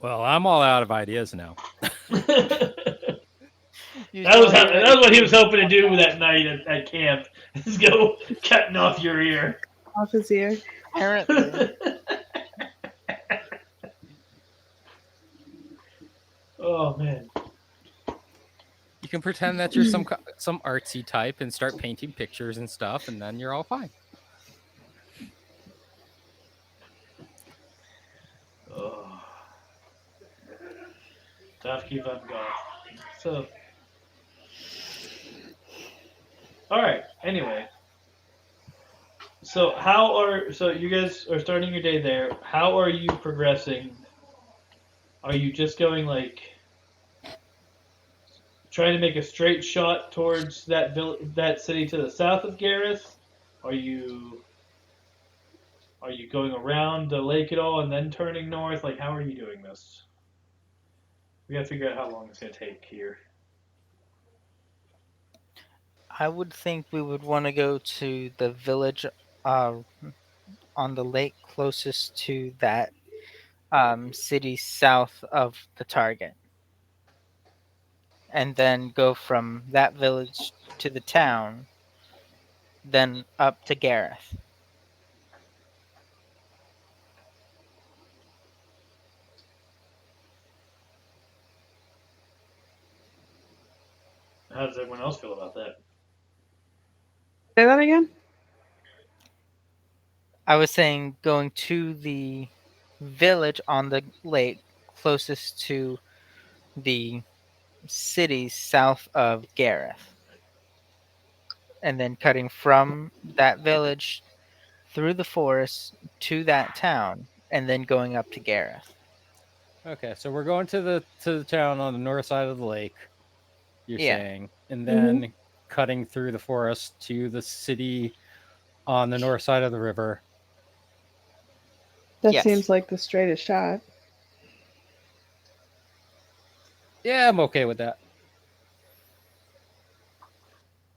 Speaker 4: Well, I'm all out of ideas now.
Speaker 1: That was what he was hoping to do that night at camp. Is go cutting off your ear.
Speaker 3: Off his ear.
Speaker 2: Apparently.
Speaker 1: Oh man.
Speaker 4: You can pretend that you're some artsy type and start painting pictures and stuff, and then you're all fine.
Speaker 1: Oh. Tough keep on going. So, all right. Anyway, so you guys are starting your day there? How are you progressing? Are you just going like trying to make a straight shot towards that city to the south of Gareth? Are you Are you going around the lake at all and then turning north? Like, how are you doing this? We gotta figure out how long it's gonna take here.
Speaker 2: I would think we would want to go to the village uh, on the lake closest to that city south of the target, and then go from that village to the town, then up to Gareth.
Speaker 1: How does everyone else feel about that?
Speaker 3: Say that again.
Speaker 2: I was saying going to the village on the lake closest to the city south of Gareth, and then cutting from that village through the forest to that town, and then going up to Gareth.
Speaker 4: Okay, so we're going to the town on the north side of the lake. You're
Speaker 2: Yeah.
Speaker 4: saying, and then cutting through the forest to the city on the north side of the river.
Speaker 3: That
Speaker 2: Yes.
Speaker 3: seems like the straightest shot.
Speaker 4: Yeah, I'm okay with that.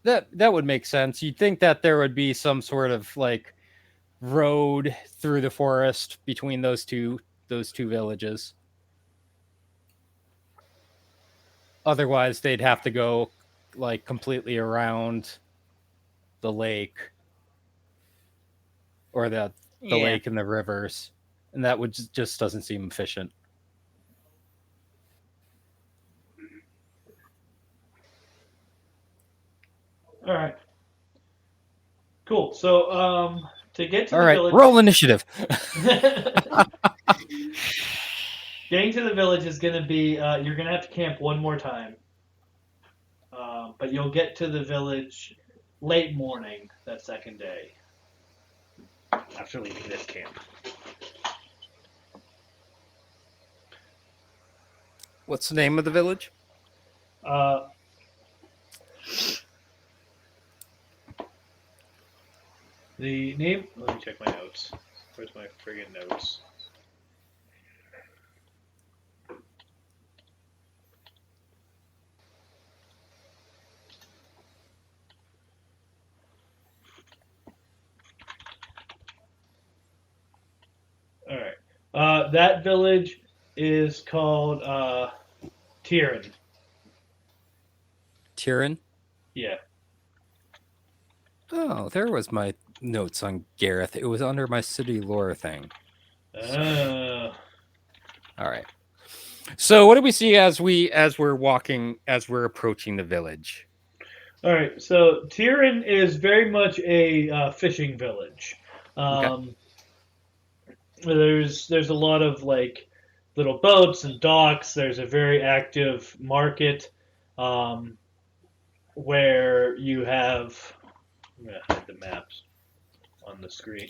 Speaker 4: That would make sense. You'd think that there would be some sort of like road through the forest between those two villages. Otherwise, they'd have to go like completely around the lake or the
Speaker 2: Yeah.
Speaker 4: lake and the rivers, and that would just doesn't seem efficient.
Speaker 1: All right. Cool. So, to get to
Speaker 4: All
Speaker 1: the
Speaker 4: right,
Speaker 1: village,
Speaker 4: roll initiative.
Speaker 1: getting to the village is gonna be. You're gonna have to camp one more time, but you'll get to the village late morning that second day after leaving this camp.
Speaker 4: What's the name of the village?
Speaker 1: The name. Let me check my notes. Where's my friggin' notes? All right. That village is called Tyrion.
Speaker 4: Tyrion.
Speaker 1: Yeah.
Speaker 4: Oh, there was my notes on Gareth. It was under my city lore thing.
Speaker 1: Uh,
Speaker 4: All right. So what do we see as we're approaching the village?
Speaker 1: all right. So Tyrion is very much a fishing village.
Speaker 4: Okay.
Speaker 1: There's a lot of like little boats and docks. There's a very active market where you have. I'm gonna hide the maps on the stream.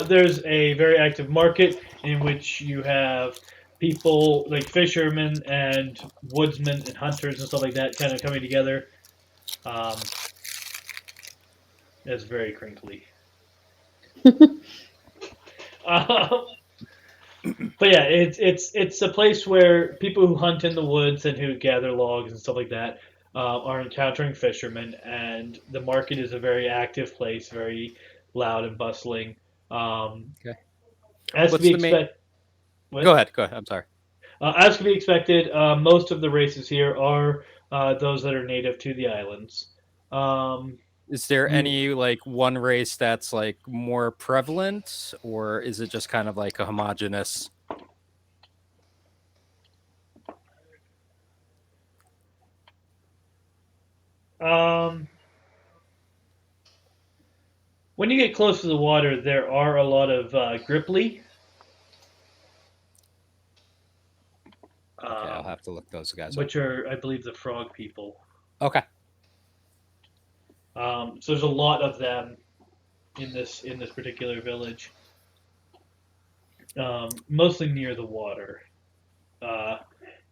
Speaker 1: There's a very active market in which you have people like fishermen and woodsmen and hunters and stuff like that kind of coming together. It's very crinkly. But yeah, it's a place where people who hunt in the woods and who gather logs and stuff like that are encountering fishermen, and the market is a very active place, very loud and bustling.
Speaker 4: Okay.
Speaker 1: As to
Speaker 4: What's
Speaker 1: be
Speaker 4: the main?
Speaker 1: expected.
Speaker 4: Go ahead. I'm sorry.
Speaker 1: As to be expected, most of the races here are those that are native to the islands.
Speaker 4: Is there
Speaker 1: You,
Speaker 4: any like one race that's like more prevalent, or is it just kind of like a homogenous?
Speaker 1: um, when you get close to the water, there are a lot of Grippli.
Speaker 4: Okay, I'll have to look those guys up.
Speaker 1: Which are, I believe, the frog people.
Speaker 4: Okay.
Speaker 1: So there's a lot of them in this particular village, mostly near the water.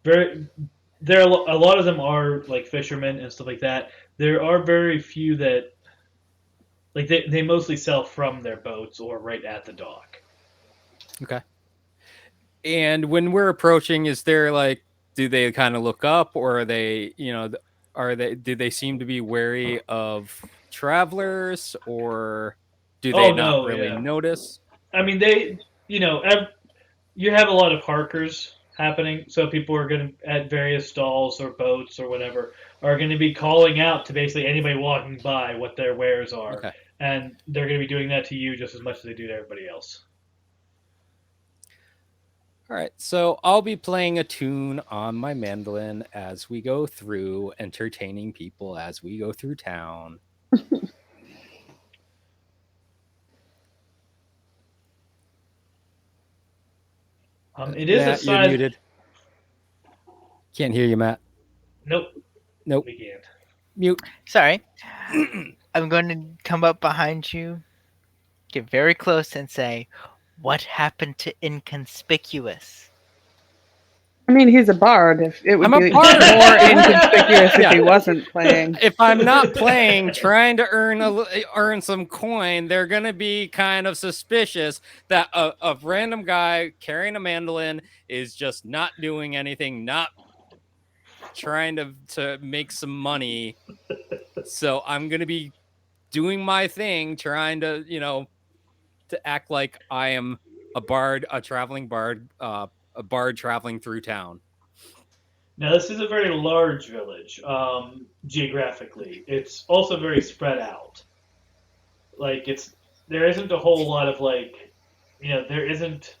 Speaker 1: Very, a lot of them are like fishermen and stuff like that. There are very few that Like they mostly sell from their boats or right at the dock.
Speaker 4: Okay. And when we're approaching, is there like, do they kind of look up, or are they, do they seem to be wary of travelers, or do they
Speaker 1: Oh
Speaker 4: not
Speaker 1: no,
Speaker 4: really
Speaker 1: yeah.
Speaker 4: notice?
Speaker 1: I mean, you have a lot of harkers happening, so people are going to at various stalls or boats or whatever are going to be calling out to basically anybody walking by what their wares are,
Speaker 4: Okay.
Speaker 1: and they're going to be doing that to you just as much as they do to everybody else.
Speaker 4: All right. So I'll be playing a tune on my mandolin as we go through, entertaining people as we go through town.
Speaker 1: It is a
Speaker 4: Matt, you're
Speaker 1: size.
Speaker 4: muted. Can't hear you, Matt.
Speaker 1: Nope,
Speaker 4: Nope.
Speaker 1: we can't.
Speaker 4: Mute.
Speaker 2: Sorry. I'm going to come up behind you, get very close, and say, "What happened to inconspicuous?"
Speaker 3: I mean, he's a bard. If it would
Speaker 4: I'm a
Speaker 3: be
Speaker 4: bard.
Speaker 3: more inconspicuous if
Speaker 4: Yeah.
Speaker 3: he wasn't playing.
Speaker 4: If I'm not playing, trying to earn some coin, they're gonna be kind of suspicious that a random guy carrying a mandolin is just not doing anything, not trying to make some money. So I'm gonna be doing my thing, trying to to act like I am a bard, a traveling bard, a bard traveling through town.
Speaker 1: Now, this is a very large village, geographically. It's also very spread out. Like there isn't a whole lot of there isn't.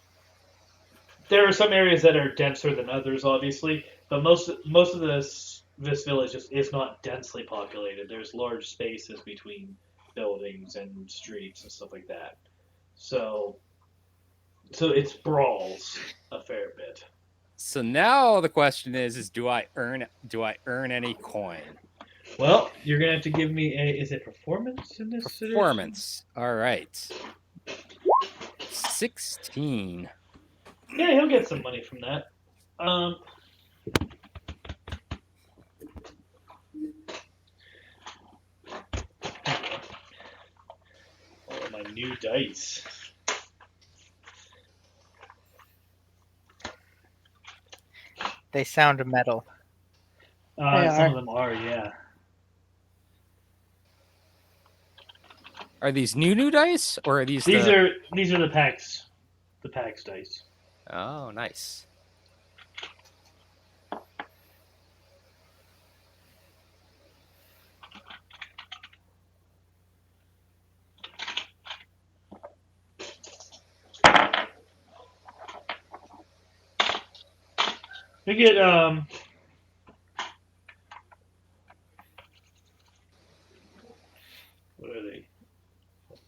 Speaker 1: There are some areas that are denser than others, obviously, but most of this village just is not densely populated. There's large spaces between buildings and streets and stuff like that. So it sprawls a fair bit.
Speaker 4: So now the question is do I earn any coin?
Speaker 1: Well, you're gonna have to give me is it performance in this
Speaker 4: Performance. All right. 16.
Speaker 1: Yeah, he'll get some money from that. All of my new dice.
Speaker 2: They sound metal.
Speaker 3: They
Speaker 1: Some
Speaker 3: are.
Speaker 1: of them are, yeah.
Speaker 4: Are these new dice, or are these
Speaker 1: These are the PAX dice.
Speaker 4: Oh, nice.
Speaker 1: We get what are they?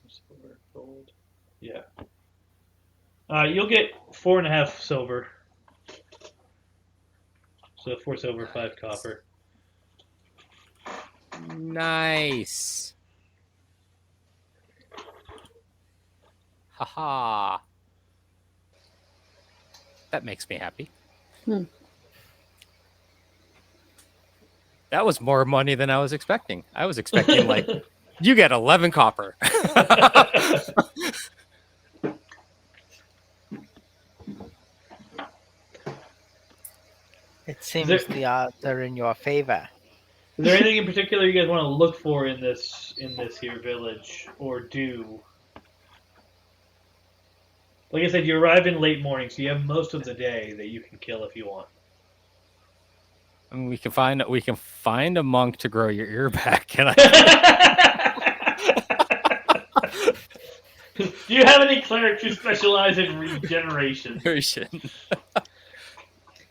Speaker 1: Silver, gold. Yeah. You'll get 4.5 silver. So 4 silver, 5 copper.
Speaker 4: Nice. Haha. That makes me happy.
Speaker 3: Hmm.
Speaker 4: That was more money than I was expecting. I was expecting like you get 11 copper.
Speaker 2: It seems the odds are in your favor.
Speaker 1: Is there anything in particular you guys want to look for in this here village, or do? Like I said, you arrive in late morning, so you have most of the day that you can kill if you want.
Speaker 4: I mean, we can find a monk to grow your ear back.
Speaker 1: Do you have any clerics who specialize in regeneration?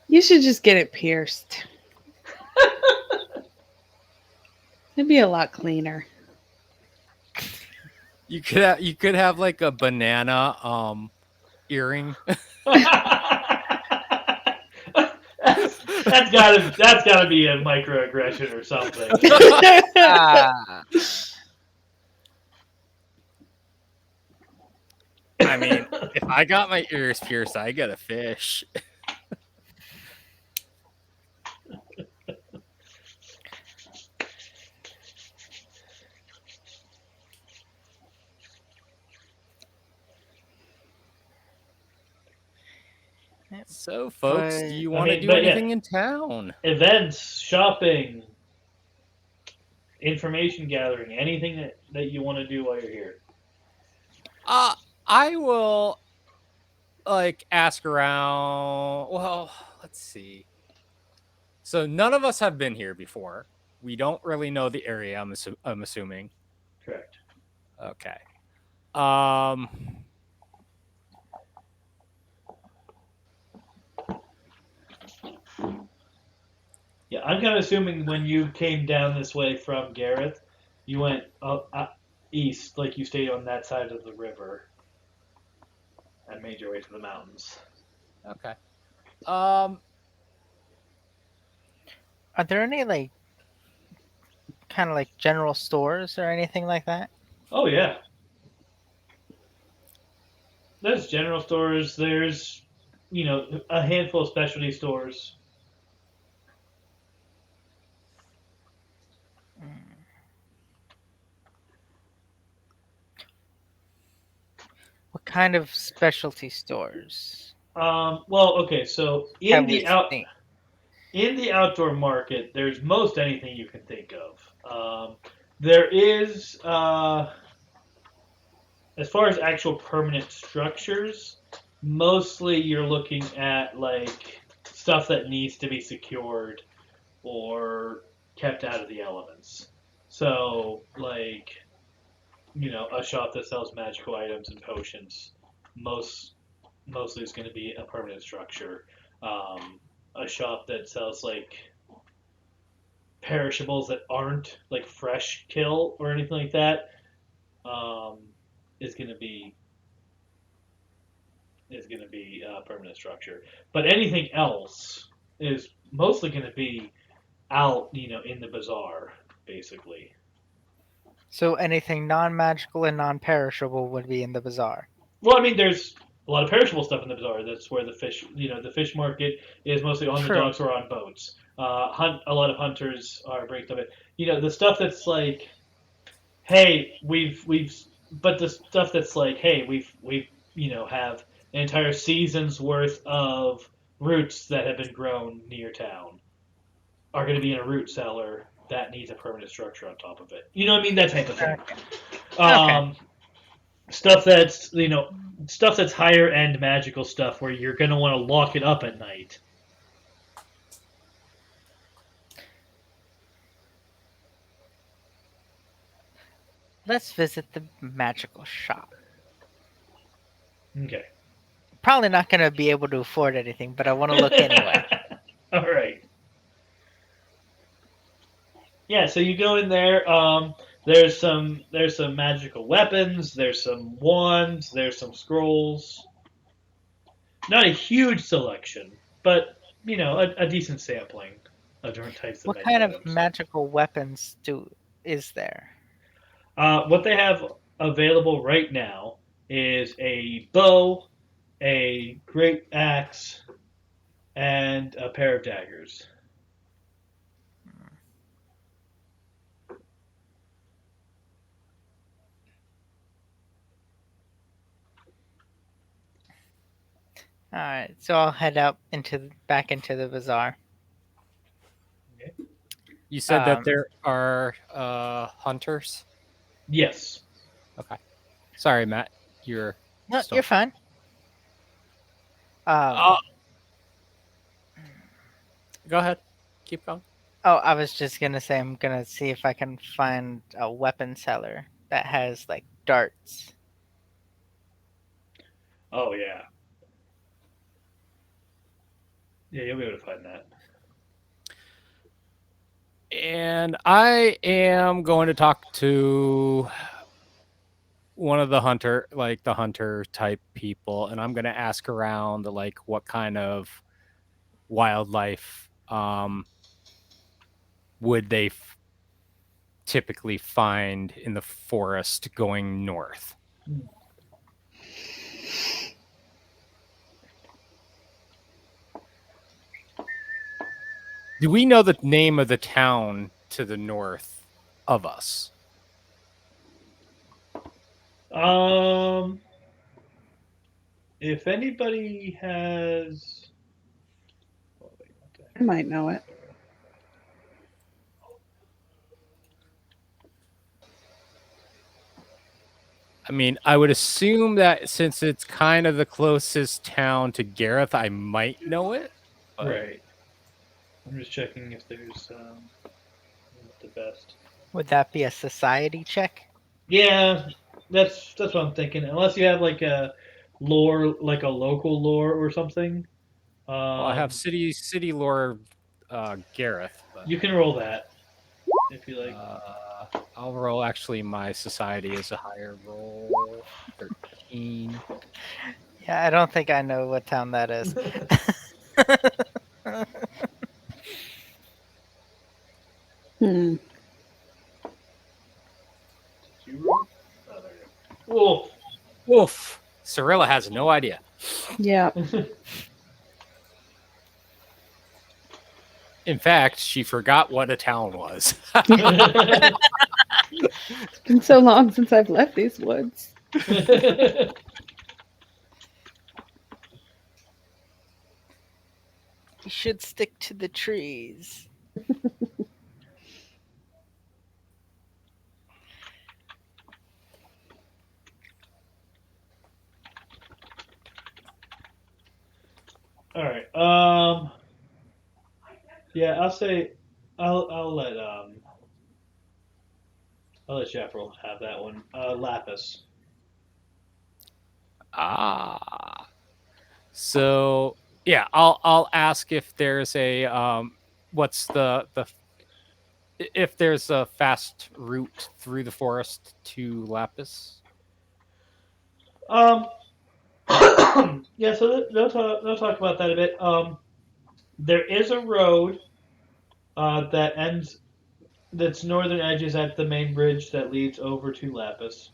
Speaker 3: You should just get it pierced. It'd be a lot cleaner.
Speaker 4: You could have like a banana earring.
Speaker 1: That's gotta be a microaggression or something.
Speaker 4: I mean, if I got my ears pierced, I get a fish. So, folks, do
Speaker 2: But
Speaker 4: you want to do
Speaker 1: but yeah,
Speaker 4: anything in town?
Speaker 1: events, shopping, information gathering, anything that you want to do while you're here.
Speaker 4: I will ask around. Well, let's see. So none of us have been here before. We don't really know the area. I'm assuming.
Speaker 1: Correct.
Speaker 4: Okay. Um.
Speaker 1: Yeah, I'm kind of assuming when you came down this way from Gareth, you went east, like you stayed on that side of the river and made your way to the mountains.
Speaker 4: Okay. Um.
Speaker 2: are there any like kind of like general stores or anything like that?
Speaker 1: Oh yeah, there's general stores. There's a handful of specialty stores.
Speaker 2: Mm. What kind of specialty stores
Speaker 1: Well, okay, so
Speaker 2: have we seen?
Speaker 1: in the outdoor market, there's most anything you can think of. There is, as far as actual permanent structures, mostly you're looking at like stuff that needs to be secured or kept out of the elements. So, like, a shop that sells magical items and potions, mostly is going to be a permanent structure. A shop that sells like perishables that aren't like fresh kill or anything like that um, is going to be a permanent structure. But anything else is mostly going to be out, in the bazaar, basically.
Speaker 2: So anything non-magical and non-perishable would be in the bazaar.
Speaker 1: Well, I mean, there's a lot of perishable stuff in the bazaar. That's where the fish, the fish market is mostly on the
Speaker 2: True.
Speaker 1: docks or on boats. A lot of hunters are bringing stuff in. The stuff that's like, hey, but the stuff that's like, hey, we've have an entire season's worth of roots that have been grown near town are going to be in a root cellar that needs a permanent structure on top of it. You know what I mean? That type of thing.
Speaker 2: Okay.
Speaker 1: Stuff that's stuff that's higher end magical stuff where you're going to want to lock it up at night.
Speaker 2: Let's visit the magical shop.
Speaker 1: Okay.
Speaker 2: Probably not going to be able to afford anything, but I want to look anyway.
Speaker 1: All right. Yeah, so you go in there. There's some magical weapons. There's some wands. There's some scrolls. Not a huge selection, but a decent sampling of different types of
Speaker 2: What
Speaker 1: magic
Speaker 2: kind of
Speaker 1: items.
Speaker 2: magical weapons is there?
Speaker 1: What they have available right now is a bow, a great axe, and a pair of daggers.
Speaker 2: All right, so I'll head up back into the bazaar.
Speaker 1: Okay.
Speaker 4: You said that
Speaker 2: Um,
Speaker 4: there are hunters.
Speaker 1: Yes.
Speaker 4: Okay. Sorry, Matt. You're
Speaker 2: No,
Speaker 4: still.
Speaker 2: you're fine.
Speaker 4: Uh, Go ahead. Keep going.
Speaker 2: Oh, I was just gonna say I'm gonna see if I can find a weapon seller that has like darts.
Speaker 1: Oh yeah. Yeah, you'll be able to find that.
Speaker 4: And I am going to talk to one of the hunter type people, and I'm going to ask around like what kind of wildlife would they typically find in the forest going north. Do we know the name of the town to the north of us?
Speaker 1: If anybody has
Speaker 3: I might know it.
Speaker 4: I mean, I would assume that since it's kind of the closest town to Gareth, I might know it. But
Speaker 1: Right. I'm just checking if there's the best.
Speaker 2: Would that be a society check?
Speaker 1: Yeah, that's what I'm thinking. Unless you have like a lore, like a local lore or something.
Speaker 4: well, I have
Speaker 1: Um,
Speaker 4: city lore, Gareth, but
Speaker 1: you can roll that if you like.
Speaker 4: I'll roll. Actually, my society is a higher roll, 13.
Speaker 2: Yeah, I don't think I know what town that is.
Speaker 3: Hmm.
Speaker 1: Did you roll? Oh, there you go.
Speaker 4: Oof. Cirilla has no idea.
Speaker 3: Yeah.
Speaker 4: In fact, she forgot what a town was.
Speaker 1: Wolf.
Speaker 3: It's been so long since I've left these woods.
Speaker 2: You should stick to the trees.
Speaker 1: All right. Yeah, I'll say I'll let Chaparral have that one. Lapis.
Speaker 4: Ah. So yeah, I'll ask if there's a what's the if there's a fast route through the forest to Lapis.
Speaker 1: Um. Yeah. So they'll talk about that a bit. There is a road that ends. That's northern edge is at the main bridge that leads over to Lapis.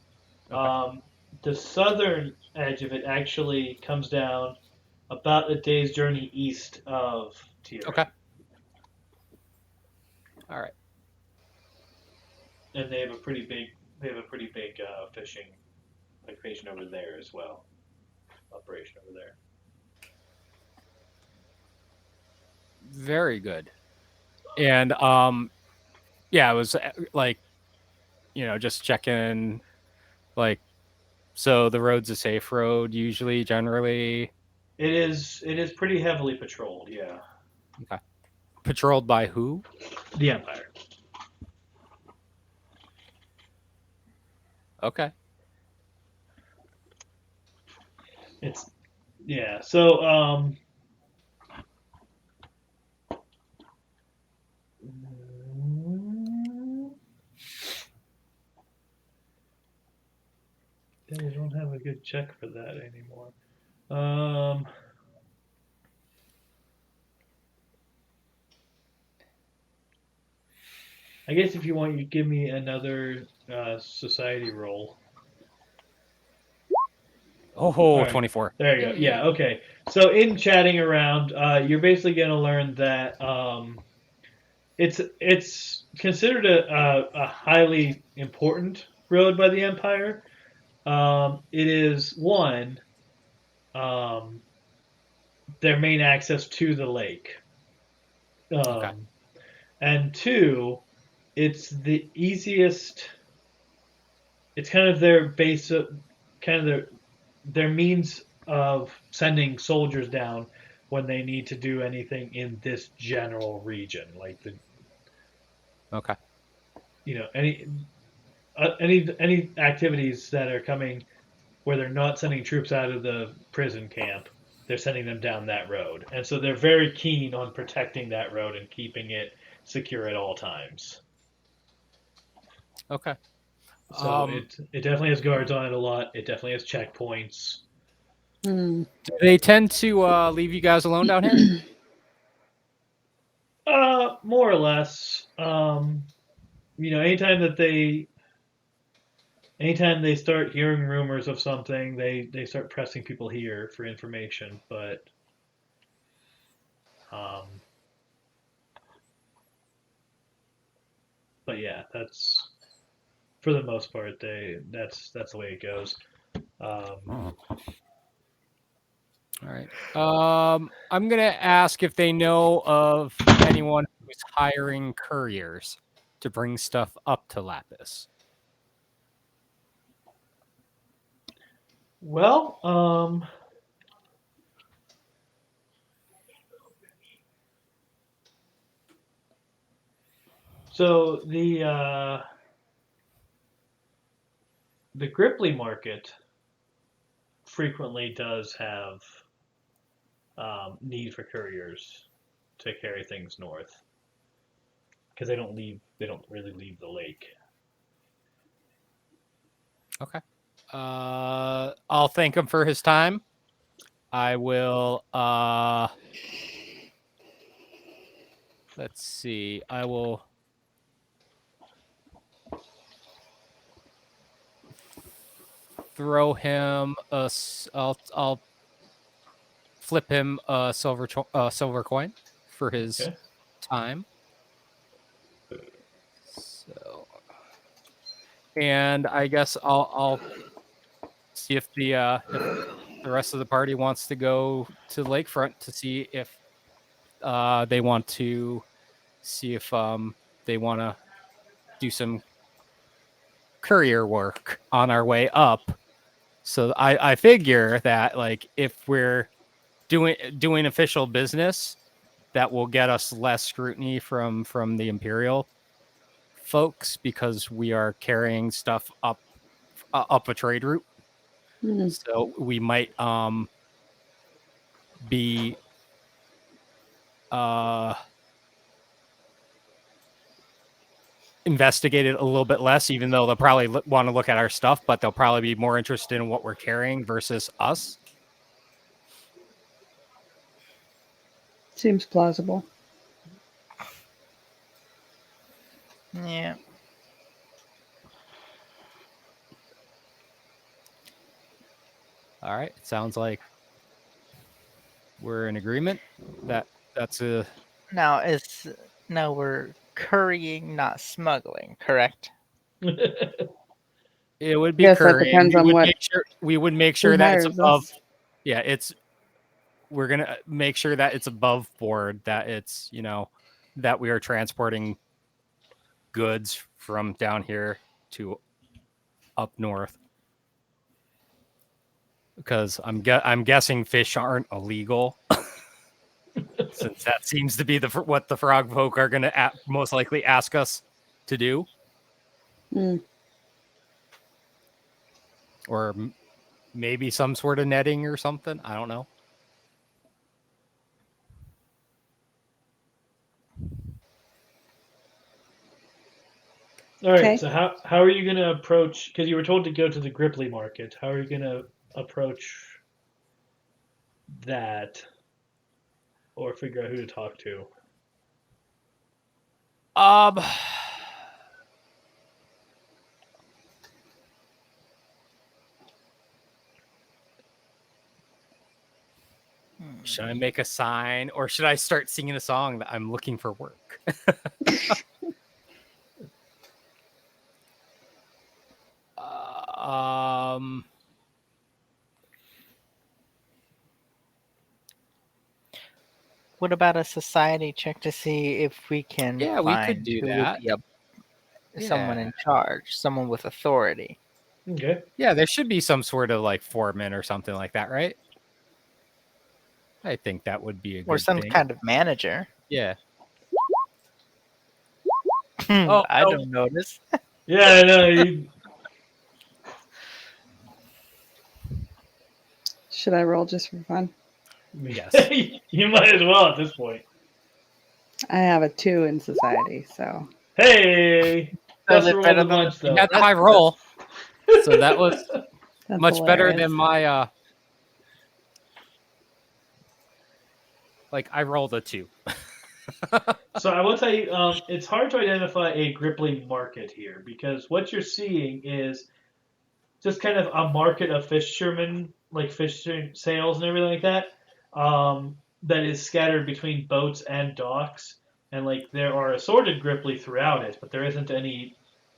Speaker 4: Okay.
Speaker 1: The southern edge of it actually comes down about a day's journey east of
Speaker 4: Okay.
Speaker 1: Tira,
Speaker 4: All right.
Speaker 1: and they have a pretty big fishing occupation over there as well. Operation over there.
Speaker 4: Very good. And yeah, it was like just checking like so the road's a safe road usually generally.
Speaker 1: It is pretty heavily patrolled. Yeah,
Speaker 4: Okay. Patrolled by who?
Speaker 1: the Empire.
Speaker 4: Okay.
Speaker 1: It's yeah. So yeah, I don't have a good check for that anymore. Um, I guess if you want, you give me another society roll. All
Speaker 4: Oh,
Speaker 1: right,
Speaker 4: 24.
Speaker 1: there you go. Yeah, okay. So in chatting around, you're basically going to learn that it's considered a highly important road by the Empire. It is one um, their main access to the lake,
Speaker 4: Okay.
Speaker 1: um, and two, it's the easiest. It's kind of their base, kind of their means of sending soldiers down when they need to do anything in this general region, like the
Speaker 4: Okay.
Speaker 1: any activities that are coming where they're not sending troops out of the prison camp, they're sending them down that road, and so they're very keen on protecting that road and keeping it secure at all times.
Speaker 4: Okay.
Speaker 1: So it definitely has guards on it a lot. It definitely has checkpoints.
Speaker 3: Hmm.
Speaker 4: Do they tend to leave you guys alone down here?
Speaker 1: More or less. Anytime anytime they start hearing rumors of something, they start pressing people here for information. Um, but yeah, that's for the most part. That's the way it goes.
Speaker 4: All All right. I'm gonna ask if they know of anyone who's hiring couriers to bring stuff up to Lapis.
Speaker 1: Well, so the Grippli market frequently does have need for couriers to carry things north because they don't really leave the lake.
Speaker 4: Okay. I'll thank him for his time. I will. Let's see. I will throw him I'll flip him a silver coin for his
Speaker 1: Okay.
Speaker 4: time. So, and I guess I'll see if the rest of the party wants to go to the lakefront to see if they want to they want to do some courier work on our way up. So I figure that like if we're doing official business, that will get us less scrutiny from the Imperial folks because we are carrying stuff up a trade route.
Speaker 3: Hmm.
Speaker 4: So we might be investigated a little bit less, even though they'll probably want to look at our stuff, but they'll probably be more interested in what we're carrying versus us.
Speaker 3: Seems plausible.
Speaker 2: Yeah.
Speaker 4: All right. It sounds like we're in agreement. That's a
Speaker 2: Now we're currying, not smuggling, correct?
Speaker 4: it would be
Speaker 3: Yes, that
Speaker 4: currying.
Speaker 3: depends on what
Speaker 4: We would make
Speaker 3: who
Speaker 4: sure that it's
Speaker 3: hires
Speaker 4: above.
Speaker 3: us.
Speaker 4: Yeah, we're gonna make sure that it's above board. That that we are transporting goods from down here to up north. Because I'm guessing fish aren't illegal, since that seems to be what the frog folk are going to most likely ask us to do,
Speaker 3: Hmm.
Speaker 4: or maybe some sort of netting or something. I don't know.
Speaker 1: All right.
Speaker 3: Okay.
Speaker 1: So how are you going to approach? Because you were told to go to the Grippli market. How are you going to approach that, or figure out who to talk to?
Speaker 4: Um, should I make a sign, or should I start singing a song that I'm looking for work? um.
Speaker 2: What about a society check to see if we can
Speaker 4: Yeah, we could
Speaker 2: find
Speaker 4: do
Speaker 2: who would
Speaker 4: that.
Speaker 2: be someone
Speaker 4: Yeah.
Speaker 2: in charge, someone with authority?
Speaker 1: Okay.
Speaker 4: Yeah, there should be some sort of like foreman or something like that, right? I think that would be a
Speaker 2: Or
Speaker 4: good
Speaker 2: some
Speaker 4: thing.
Speaker 2: kind of manager.
Speaker 4: Yeah. Oh,
Speaker 2: I
Speaker 4: no.
Speaker 2: don't notice.
Speaker 1: Yeah, I know.
Speaker 3: Should I roll just for fun?
Speaker 4: Yes.
Speaker 1: You might as well at this point.
Speaker 3: I have a 2 in society, so
Speaker 1: Hey,
Speaker 2: Does
Speaker 1: best
Speaker 2: it
Speaker 1: roll
Speaker 2: better
Speaker 1: of the
Speaker 2: than
Speaker 1: bunch
Speaker 4: You
Speaker 1: though.
Speaker 4: had the high roll, so that was
Speaker 3: that's
Speaker 4: much better
Speaker 3: hilarious.
Speaker 4: than my like I rolled a 2.
Speaker 1: So I will tell you, it's hard to identify a Grippli market here because what you're seeing is just kind of a market of fishermen, like fish sales and everything like that, that is scattered between boats and docks. And like there are assorted Grippli throughout it, but there isn't any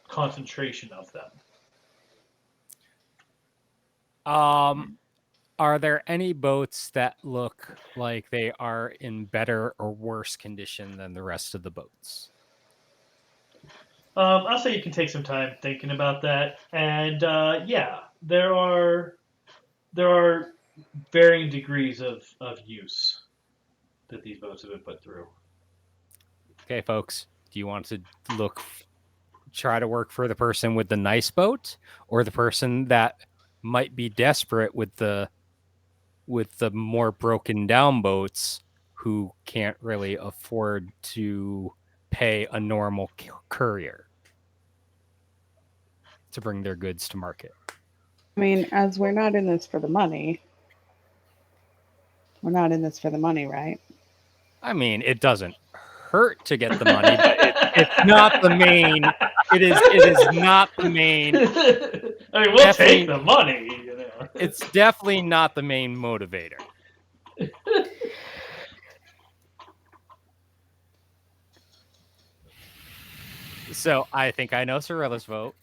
Speaker 1: concentration of them.
Speaker 4: Are there any boats that look like they are in better or worse condition than the rest of the boats?
Speaker 1: I'll say you can take some time thinking about that, and yeah, there are varying degrees of use that these boats have been put through.
Speaker 4: Okay, folks, do you want to try to work for the person with the nice boat, or the person that might be desperate with the more broken down boats who can't really afford to pay a normal courier to bring their goods to market?
Speaker 3: I mean, as we're not in this for the money. We're not in this for the money, right?
Speaker 4: I mean, it doesn't hurt to get the money, but it's not the main. It is not the main.
Speaker 1: I mean, we'll take the money. You know.
Speaker 4: It's definitely not the main motivator. So I think I know Cirilla's vote.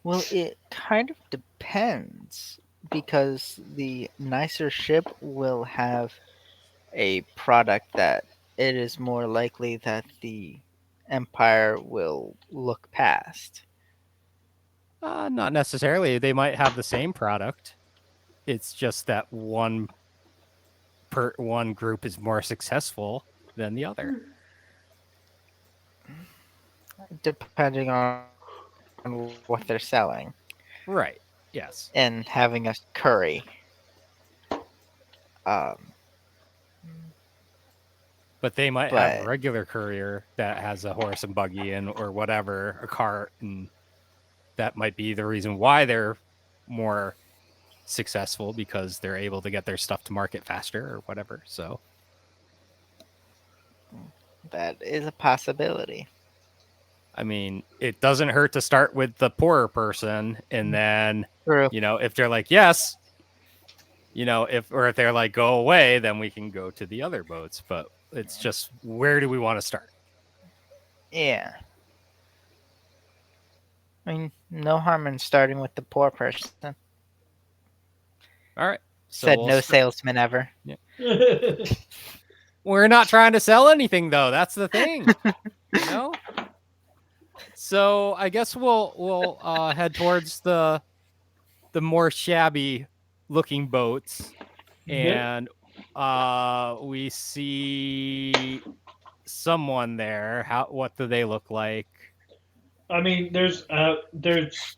Speaker 2: Well, it kind of depends because the nicer ship will have a product that it is more likely that the Empire will look past.
Speaker 4: Not necessarily. They might have the same product. It's just that one group is more successful than the other.
Speaker 2: Depending on what they're selling.
Speaker 4: Right. Yes.
Speaker 2: And having a curry.
Speaker 4: But they might have a regular courier that has a horse and buggy and or whatever, a cart, and that might be the reason why they're more successful, because they're able to get their stuff to market faster or whatever. So
Speaker 2: that is a possibility.
Speaker 4: I mean, it doesn't hurt to start with the poorer person, and then, you know, if they're like, yes, you know, if they're like, go away, then we can go to the other boats. But it's just, where do we want to start?
Speaker 2: Yeah. I mean, no harm in starting with the poor person.
Speaker 4: All right.
Speaker 2: So said no salesman ever.
Speaker 4: Yeah. We're not trying to sell anything, though. That's the thing. You know? So I guess we'll head towards the more shabby looking boats, and we see someone there. What do they look like?
Speaker 1: I mean, there's a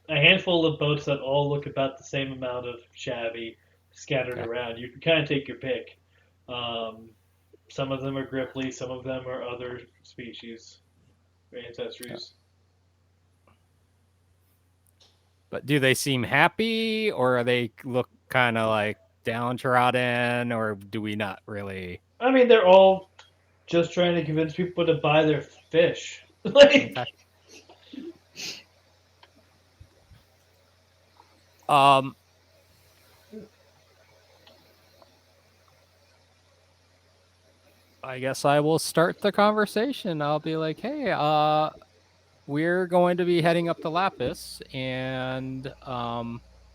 Speaker 1: handful of boats that all look about the same amount of shabby scattered around. You can kind of take your pick. Some of them are Grippli, some of them are other species or ancestries.
Speaker 4: But do they seem happy, or are they look kind of like downtrodden, or do we not really?
Speaker 1: I mean, they're all just trying to convince people to buy their fish. Like.
Speaker 4: Okay. I guess I will start the conversation. I'll be like, hey, we're going to be heading up to Lapis, and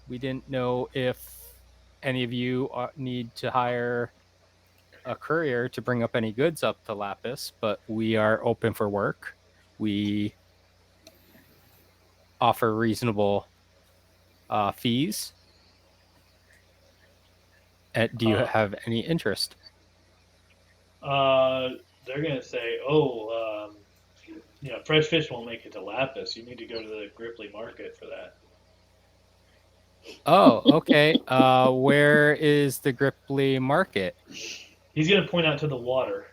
Speaker 4: we didn't know if any of you need to hire a courier to bring up any goods up to Lapis, but we are open for work. We offer reasonable fees. Do you have any interest?
Speaker 1: They're gonna say, you know, fresh fish won't make it to Lapis. You need to go to the Grippli market for that.
Speaker 4: Oh, okay. Where is the Grippli market?
Speaker 1: He's gonna point out to the water.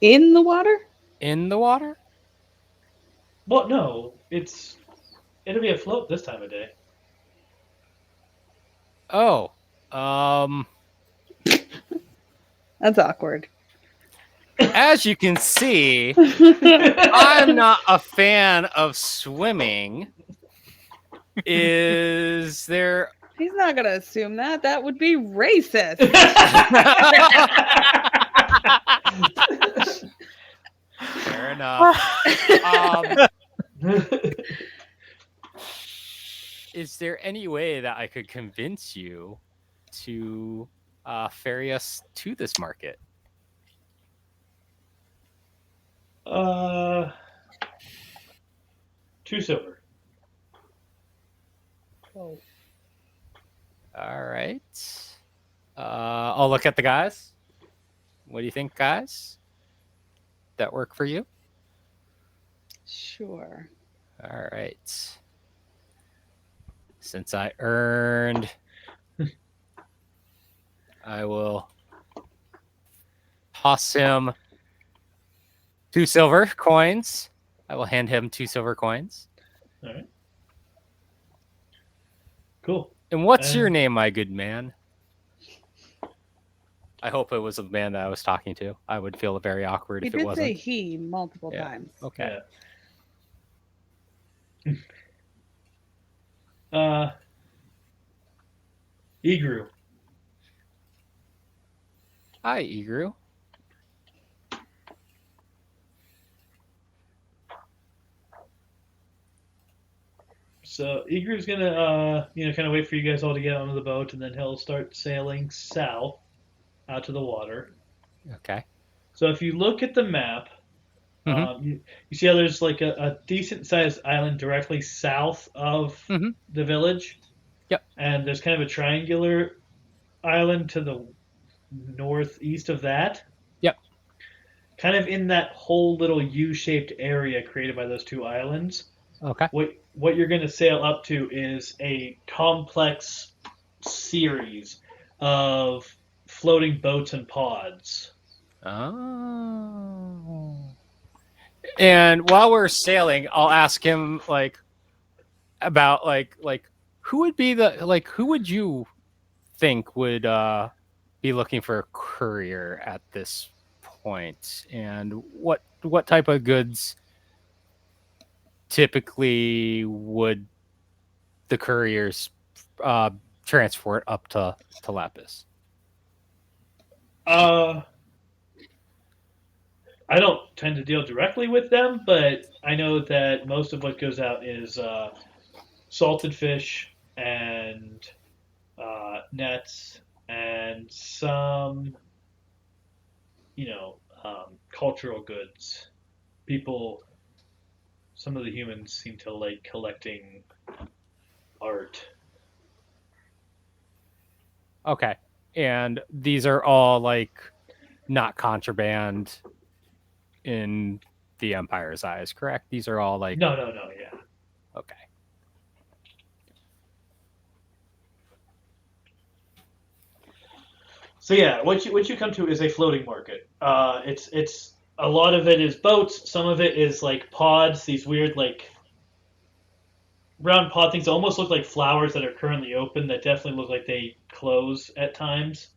Speaker 3: In the water?
Speaker 4: In the water?
Speaker 1: Well, no, it'll be afloat this time of day.
Speaker 4: Oh,
Speaker 3: that's awkward.
Speaker 4: As you can see, I'm not a fan of swimming. Is there
Speaker 3: He's not gonna assume that. That would be racist.
Speaker 4: Fair enough. Is there any way that I could convince you to ferry us to this market?
Speaker 1: 2 silver.
Speaker 4: All right. I'll look at the guys. What do you think, guys? That work for you?
Speaker 3: Sure.
Speaker 4: All right. Since I earned, I will toss him 2 silver coins. I will hand him 2 silver coins.
Speaker 1: All right. Cool.
Speaker 4: And what's your name, my good man? I hope it was a man that I was talking to. I would feel very awkward
Speaker 3: He
Speaker 4: if it
Speaker 3: did
Speaker 4: wasn't.
Speaker 3: say he multiple
Speaker 4: Yeah.
Speaker 3: times.
Speaker 4: Okay.
Speaker 1: Yeah. Egru.
Speaker 4: Hi, Egru.
Speaker 1: So Egru's gonna, kind of wait for you guys all to get onto the boat, and then he'll start sailing south out to the water.
Speaker 4: Okay.
Speaker 1: So if you look at the map, you see how there's like a decent sized island directly south of the village.
Speaker 4: Yep.
Speaker 1: And there's kind of a triangular island to the northeast of that.
Speaker 4: Yep.
Speaker 1: Kind of in that whole little U-shaped area created by those 2 islands.
Speaker 4: Okay.
Speaker 1: What you're going to sail up to is a complex series of floating boats and pods.
Speaker 4: Oh. And while we're sailing, I'll ask him about who would be who would you think would be looking for a courier at this point, and what type of goods typically would the couriers transport up to Lapis?
Speaker 1: I don't tend to deal directly with them, but I know that most of what goes out is salted fish and nets and some, cultural goods. Some of the humans seem to like collecting art.
Speaker 4: Okay. And these are all not contraband in the Empire's eyes, correct? These are all
Speaker 1: No, yeah.
Speaker 4: Okay.
Speaker 1: So yeah, what you come to is a floating market. It's a lot of it is boats. Some of it is like pods. These weird round pod things that almost look like flowers that are currently open. That definitely look like they close at times.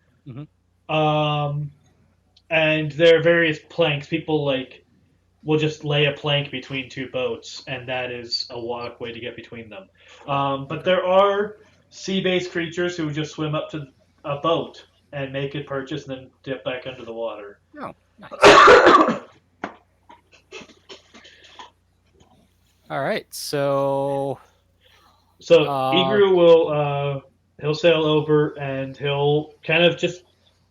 Speaker 1: And there are various planks. People will just lay a plank between 2 boats, and that is a walkway to get between them. But there are sea-based creatures who just swim up to a boat and make a purchase and then dip back under the water.
Speaker 4: Oh, nice. All right, so
Speaker 1: Egru will he'll sail over and he'll kind of just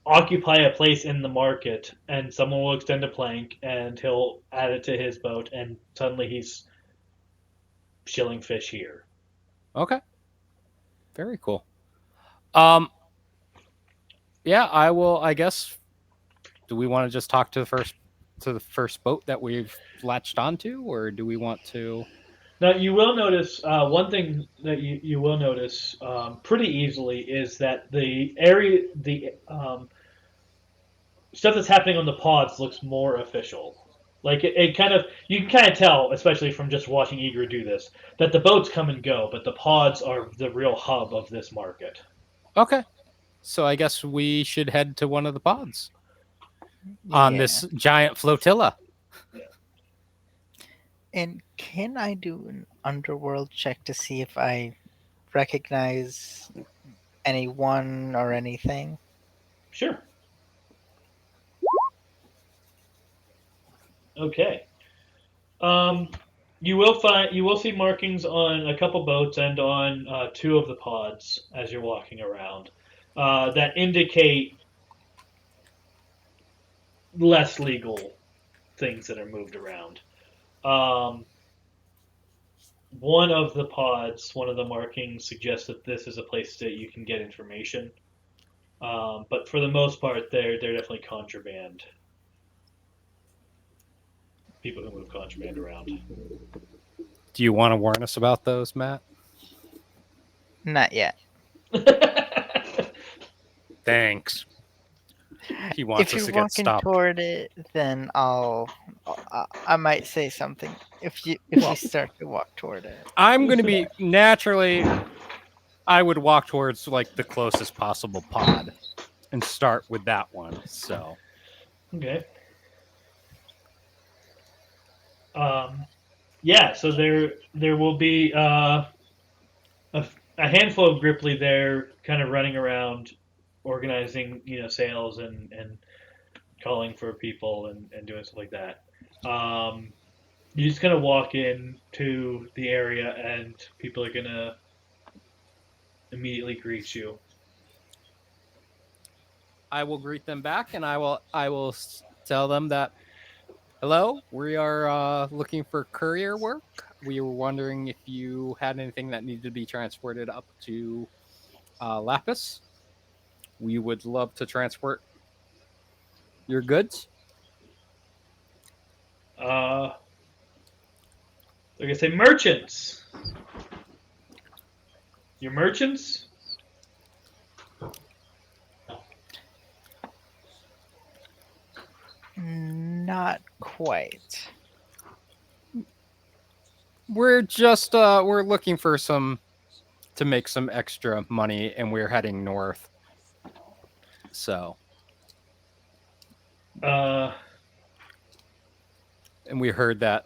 Speaker 1: occupy a place in the market, and someone will extend a plank and he'll add it to his boat, and suddenly he's shilling fish here.
Speaker 4: Okay. Very cool. Yeah, I will. I guess. Do we want to just talk to the first boat that we've latched onto, or do we want to?
Speaker 1: Now you will notice one thing that you will notice pretty easily is that the stuff that's happening on the pods looks more official. Like it kind of, you can kind of tell, especially from just watching Eager do this, that the boats come and go, but the pods are the real hub of this market.
Speaker 4: Okay. So I guess we should head to one of the pods on this giant flotilla.
Speaker 2: And can I do an underworld check to see if I recognize anyone or anything?
Speaker 1: Sure. Okay. You will see markings on a couple boats and on 2 of the pods as you're walking around that indicate less legal things that are moved around. Um, one of the pods, one of the markings suggests that this is a place that you can get information. But for the most part, they're definitely contraband. People who move contraband around.
Speaker 4: Do you want to warn us about those, Matt?
Speaker 2: Not yet.
Speaker 4: Thanks. He wants
Speaker 2: If
Speaker 4: us
Speaker 2: you're
Speaker 4: to get
Speaker 2: walking
Speaker 4: stopped.
Speaker 2: toward it, then I might say something. If you
Speaker 4: Well-
Speaker 2: start to walk toward it,
Speaker 4: I'm going to be naturally. I would walk towards like the closest possible pod and start with that one. So
Speaker 1: Okay. Yeah. So there will be a handful of Grippli there, kind of running around, organizing sales and calling for people and doing stuff like that. You just kind of walk in to the area and people are gonna immediately greet you.
Speaker 4: I will greet them back, and I will tell them that hello. We are looking for courier work. We were wondering if you had anything that needed to be transported up to Lapis. We would love to transport your goods.
Speaker 1: They're gonna say merchants. You're merchants?
Speaker 2: not quite.
Speaker 4: We're just we're looking for some to make some extra money, and we're heading north. So,
Speaker 1: Uh,
Speaker 4: and we heard that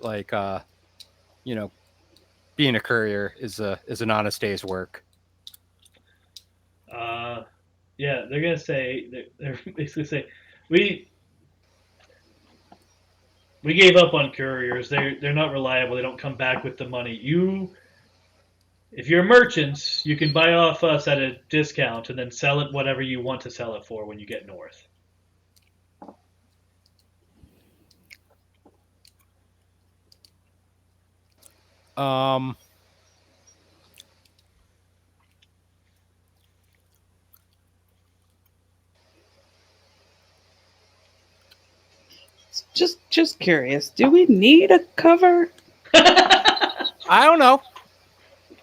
Speaker 4: you know, being a courier is an honest day's work.
Speaker 1: yeah, they're gonna say they're basically say we we gave up on couriers. They're not reliable. They don't come back with the money. If you're merchants, you can buy off us at a discount and then sell it whatever you want to sell it for when you get north.
Speaker 4: Um,
Speaker 3: Just curious. Do we need a cover?
Speaker 4: I don't know.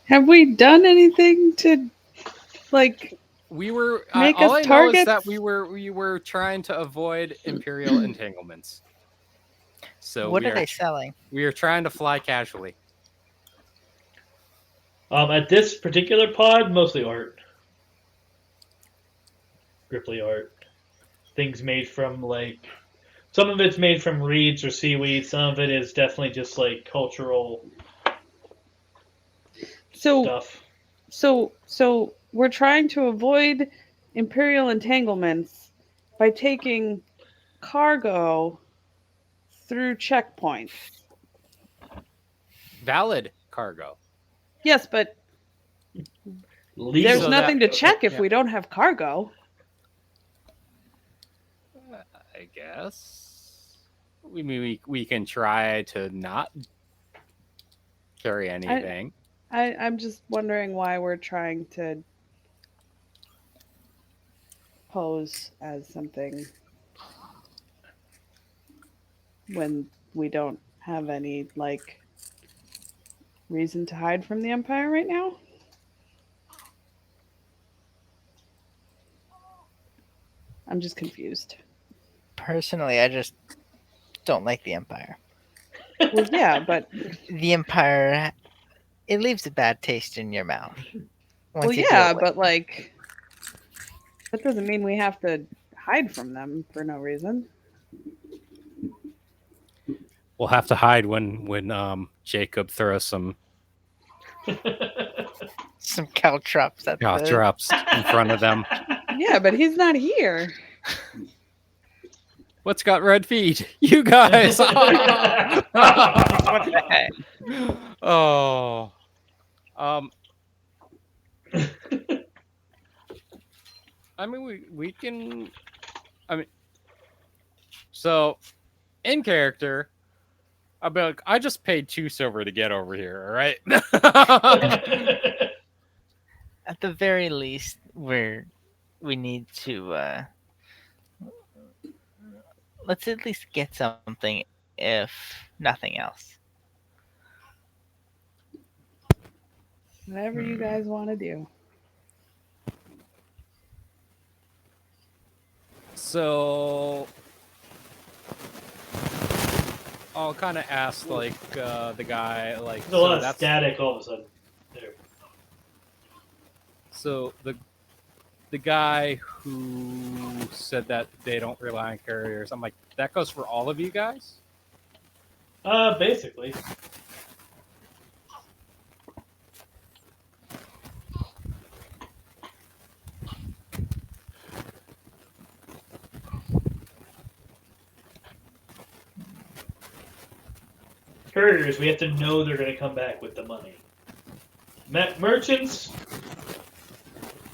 Speaker 3: Have we done anything to like
Speaker 4: We were
Speaker 3: make
Speaker 4: all
Speaker 3: us
Speaker 4: I know is
Speaker 3: targets?
Speaker 4: that we were trying to avoid imperial entanglements. So
Speaker 2: What are they selling?
Speaker 4: we are trying to fly casually.
Speaker 1: At this particular pod, mostly art, Grippli art, things made from some of it's made from reeds or seaweed. Some of it is definitely just like cultural
Speaker 3: so
Speaker 1: stuff.
Speaker 3: so we're trying to avoid imperial entanglements by taking cargo through checkpoints.
Speaker 4: Valid cargo.
Speaker 3: Yes, but
Speaker 1: Legal.
Speaker 3: there's
Speaker 4: So
Speaker 3: nothing
Speaker 4: that-
Speaker 3: to check if
Speaker 4: yeah.
Speaker 3: we don't have cargo.
Speaker 4: I guess we can try to not carry anything.
Speaker 3: I'm just wondering why we're trying to pose as something when we don't have any reason to hide from the Empire right now. I'm just confused.
Speaker 2: Personally, I just don't like the Empire.
Speaker 3: Well, yeah, but
Speaker 2: The Empire, it leaves a bad taste in your mouth.
Speaker 3: well,
Speaker 2: once you
Speaker 3: yeah,
Speaker 2: deal with
Speaker 3: but that doesn't mean we have to hide from them for no reason.
Speaker 4: We'll have to hide when Jacob throws some
Speaker 2: Some caltrops at the.
Speaker 4: drops in front of them.
Speaker 3: Yeah, but he's not here.
Speaker 4: What's got red feet? You guys.
Speaker 2: What the heck?
Speaker 4: Oh. I mean, we can. I mean, so in character, I'll be like, I just paid 2 silver to get over here. All right.
Speaker 2: At the very least, we need to let's at least get something, if nothing else.
Speaker 3: Whatever you guys want to do.
Speaker 4: So I'll kind of ask like the guy like.
Speaker 1: There's a lot of static all of a sudden. There.
Speaker 4: So the guy who said that they don't rely on couriers, I'm like, that goes for all of you guys?
Speaker 1: Basically. Couriers, we have to know they're going to come back with the money. Merchants,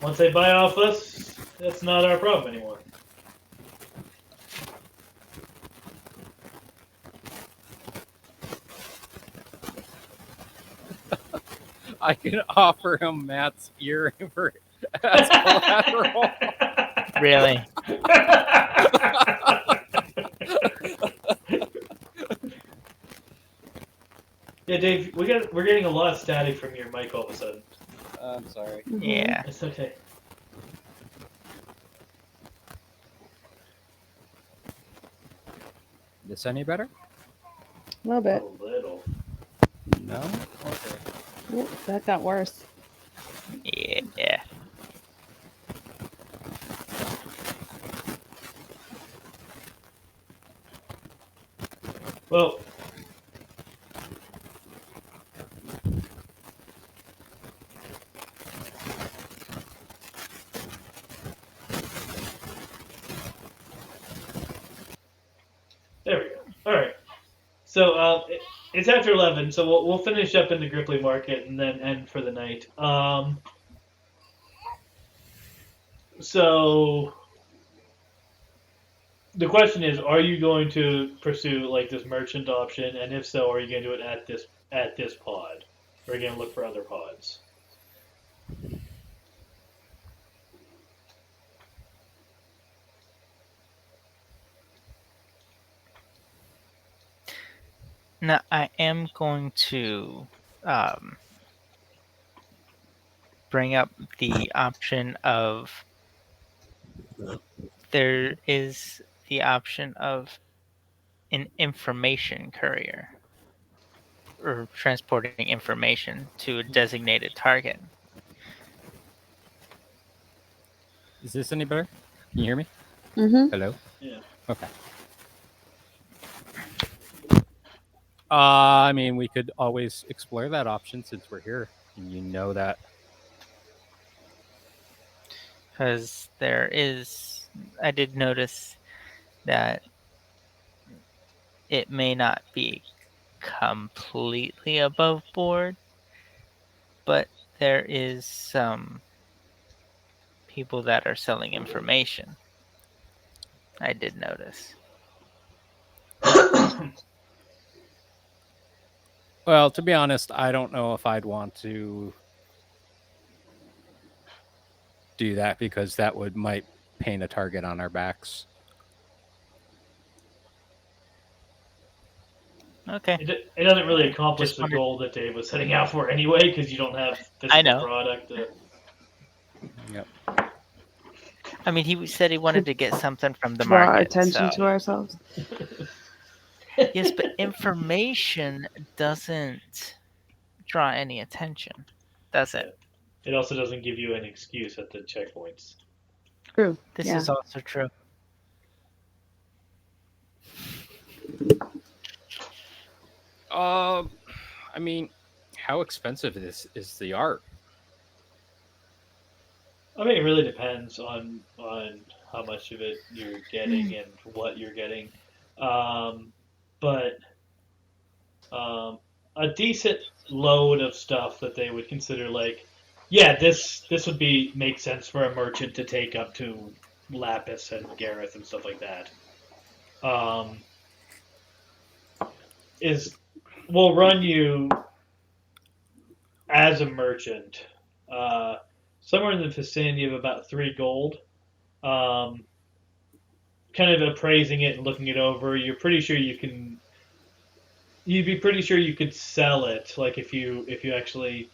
Speaker 1: once they buy off us, that's not our problem anymore.
Speaker 4: I can offer him Matt's earring for as collateral.
Speaker 2: Really?
Speaker 1: Yeah, Dave, we're getting a lot of static from your mic all of a sudden.
Speaker 4: I'm sorry.
Speaker 2: Yeah.
Speaker 1: It's okay.
Speaker 4: This any better?
Speaker 3: A little bit.
Speaker 1: A little.
Speaker 4: No? Okay.
Speaker 3: Ooh, that got worse.
Speaker 2: Yeah.
Speaker 1: Well, there we go. All right. So it's after 11, so we'll finish up in the Grippli market and then end for the night. So the question is, are you going to pursue like this merchant option, and if so, are you going to do it at this pod, or are you going to look for other pods?
Speaker 2: Now, I am going to bring up the option of there is the option of an information courier or transporting information to a designated target.
Speaker 4: Is this any better? Can you hear me?
Speaker 3: Mm-hmm.
Speaker 4: Hello?
Speaker 1: Yeah.
Speaker 4: Okay. I mean, we could always explore that option since we're here. And you know that.
Speaker 2: Because I did notice that it may not be completely above board, but there is some people that are selling information. I did notice.
Speaker 4: Well, to be honest, I don't know if I'd want to do that because that might paint a target on our backs.
Speaker 2: Okay.
Speaker 1: It doesn't really accomplish
Speaker 2: Just
Speaker 1: the
Speaker 2: wondered-
Speaker 1: goal that Dave was setting out for anyway, because you don't have physical
Speaker 2: know.
Speaker 1: product.
Speaker 4: Yep.
Speaker 2: I mean, he said he wanted to get something from the
Speaker 3: Draw
Speaker 2: market.
Speaker 3: attention
Speaker 2: so-
Speaker 3: to ourselves.
Speaker 2: Yes, but information doesn't draw any attention, does it?
Speaker 1: It also doesn't give you an excuse at the checkpoints.
Speaker 3: True.
Speaker 2: This
Speaker 3: Yeah.
Speaker 2: is also true.
Speaker 4: I mean, how expensive is the art?
Speaker 1: I mean, it really depends on how much of it you're getting and what you're getting. But a decent load of stuff that they would consider like, yeah, this would be make sense for a merchant to take up to Lapis and Gareth and stuff like that. Um, is will run you as a merchant uh, somewhere in the vicinity of about 3 gold. Um, kind of appraising it and looking it over, you're pretty sure you can. You'd be pretty sure you could sell it. Like if you actually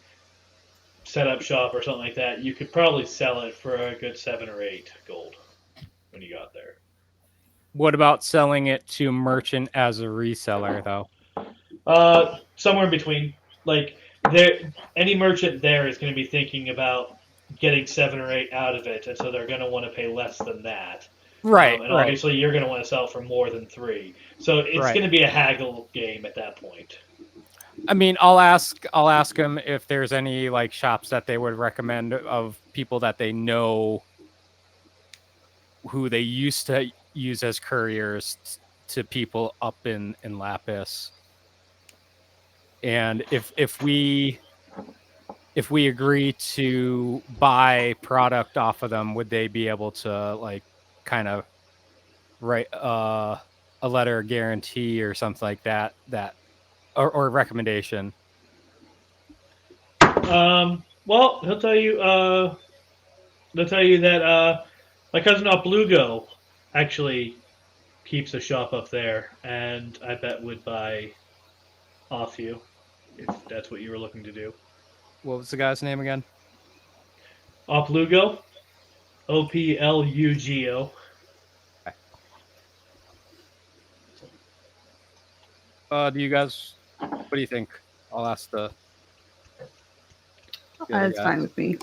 Speaker 1: set up shop or something like that, you could probably sell it for a good 7 or 8 gold when you got there.
Speaker 4: What about selling it to merchant as a reseller, though?
Speaker 1: Somewhere in between. Like there, any merchant there is going to be thinking about getting 7 or 8 out of it, and so they're going to want to pay less than that.
Speaker 4: Right,
Speaker 1: And
Speaker 4: right,
Speaker 1: obviously, you're going to want to sell for more than 3. So it's
Speaker 4: right.
Speaker 1: going to be a haggle game at that point.
Speaker 4: I mean, I'll ask them if there's any like shops that they would recommend of people that they know who they used to use as couriers to people up in Lapis. And if we agree to buy product off of them, would they be able to like kind of write a letter of guarantee or something like that or a recommendation?
Speaker 1: Well, he'll tell you. They'll tell you that my cousin Oplugo actually keeps a shop up there, and I bet would buy off you if that's what you were looking to do.
Speaker 4: What was the guy's name again?
Speaker 1: Oplugo, Oplugo.
Speaker 4: Do you guys? What do you think? I'll ask the other
Speaker 3: That's
Speaker 4: guy.
Speaker 3: fine with me.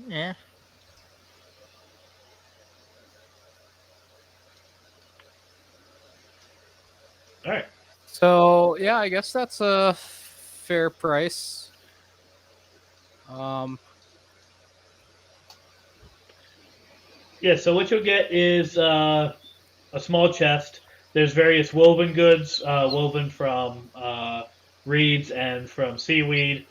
Speaker 2: Yeah.
Speaker 1: All right.
Speaker 4: So yeah, I guess that's a fair price.
Speaker 1: Yeah. So what you'll get is a small chest. There's various woven goods, woven from reeds and from seaweed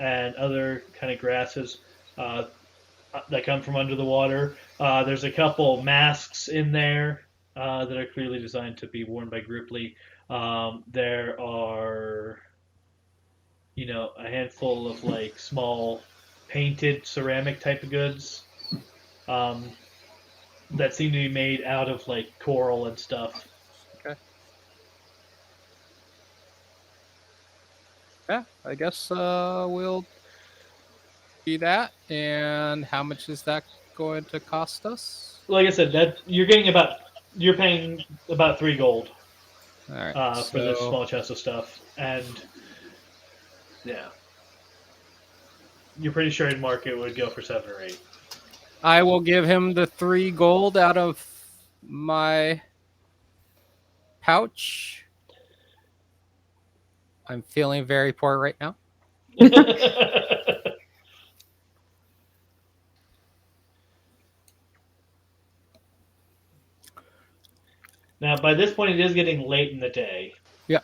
Speaker 1: and other kind of grasses that come from under the water. There's a couple masks in there that are clearly designed to be worn by Grippli. There are, a handful of like small painted ceramic type of goods um, that seem to be made out of like coral and stuff.
Speaker 4: Okay. Yeah, I guess we'll do that. And how much is that going to cost us?
Speaker 1: Like I said, that you're paying about 3 gold
Speaker 4: All right.
Speaker 1: for this
Speaker 4: So
Speaker 1: small chest of stuff, and yeah, you're pretty sure in market would go for 7 or 8.
Speaker 4: I will give him the 3 gold out of my pouch. I'm feeling very poor right now.
Speaker 1: Now, by this point, it is getting late in the day.
Speaker 4: Yeah.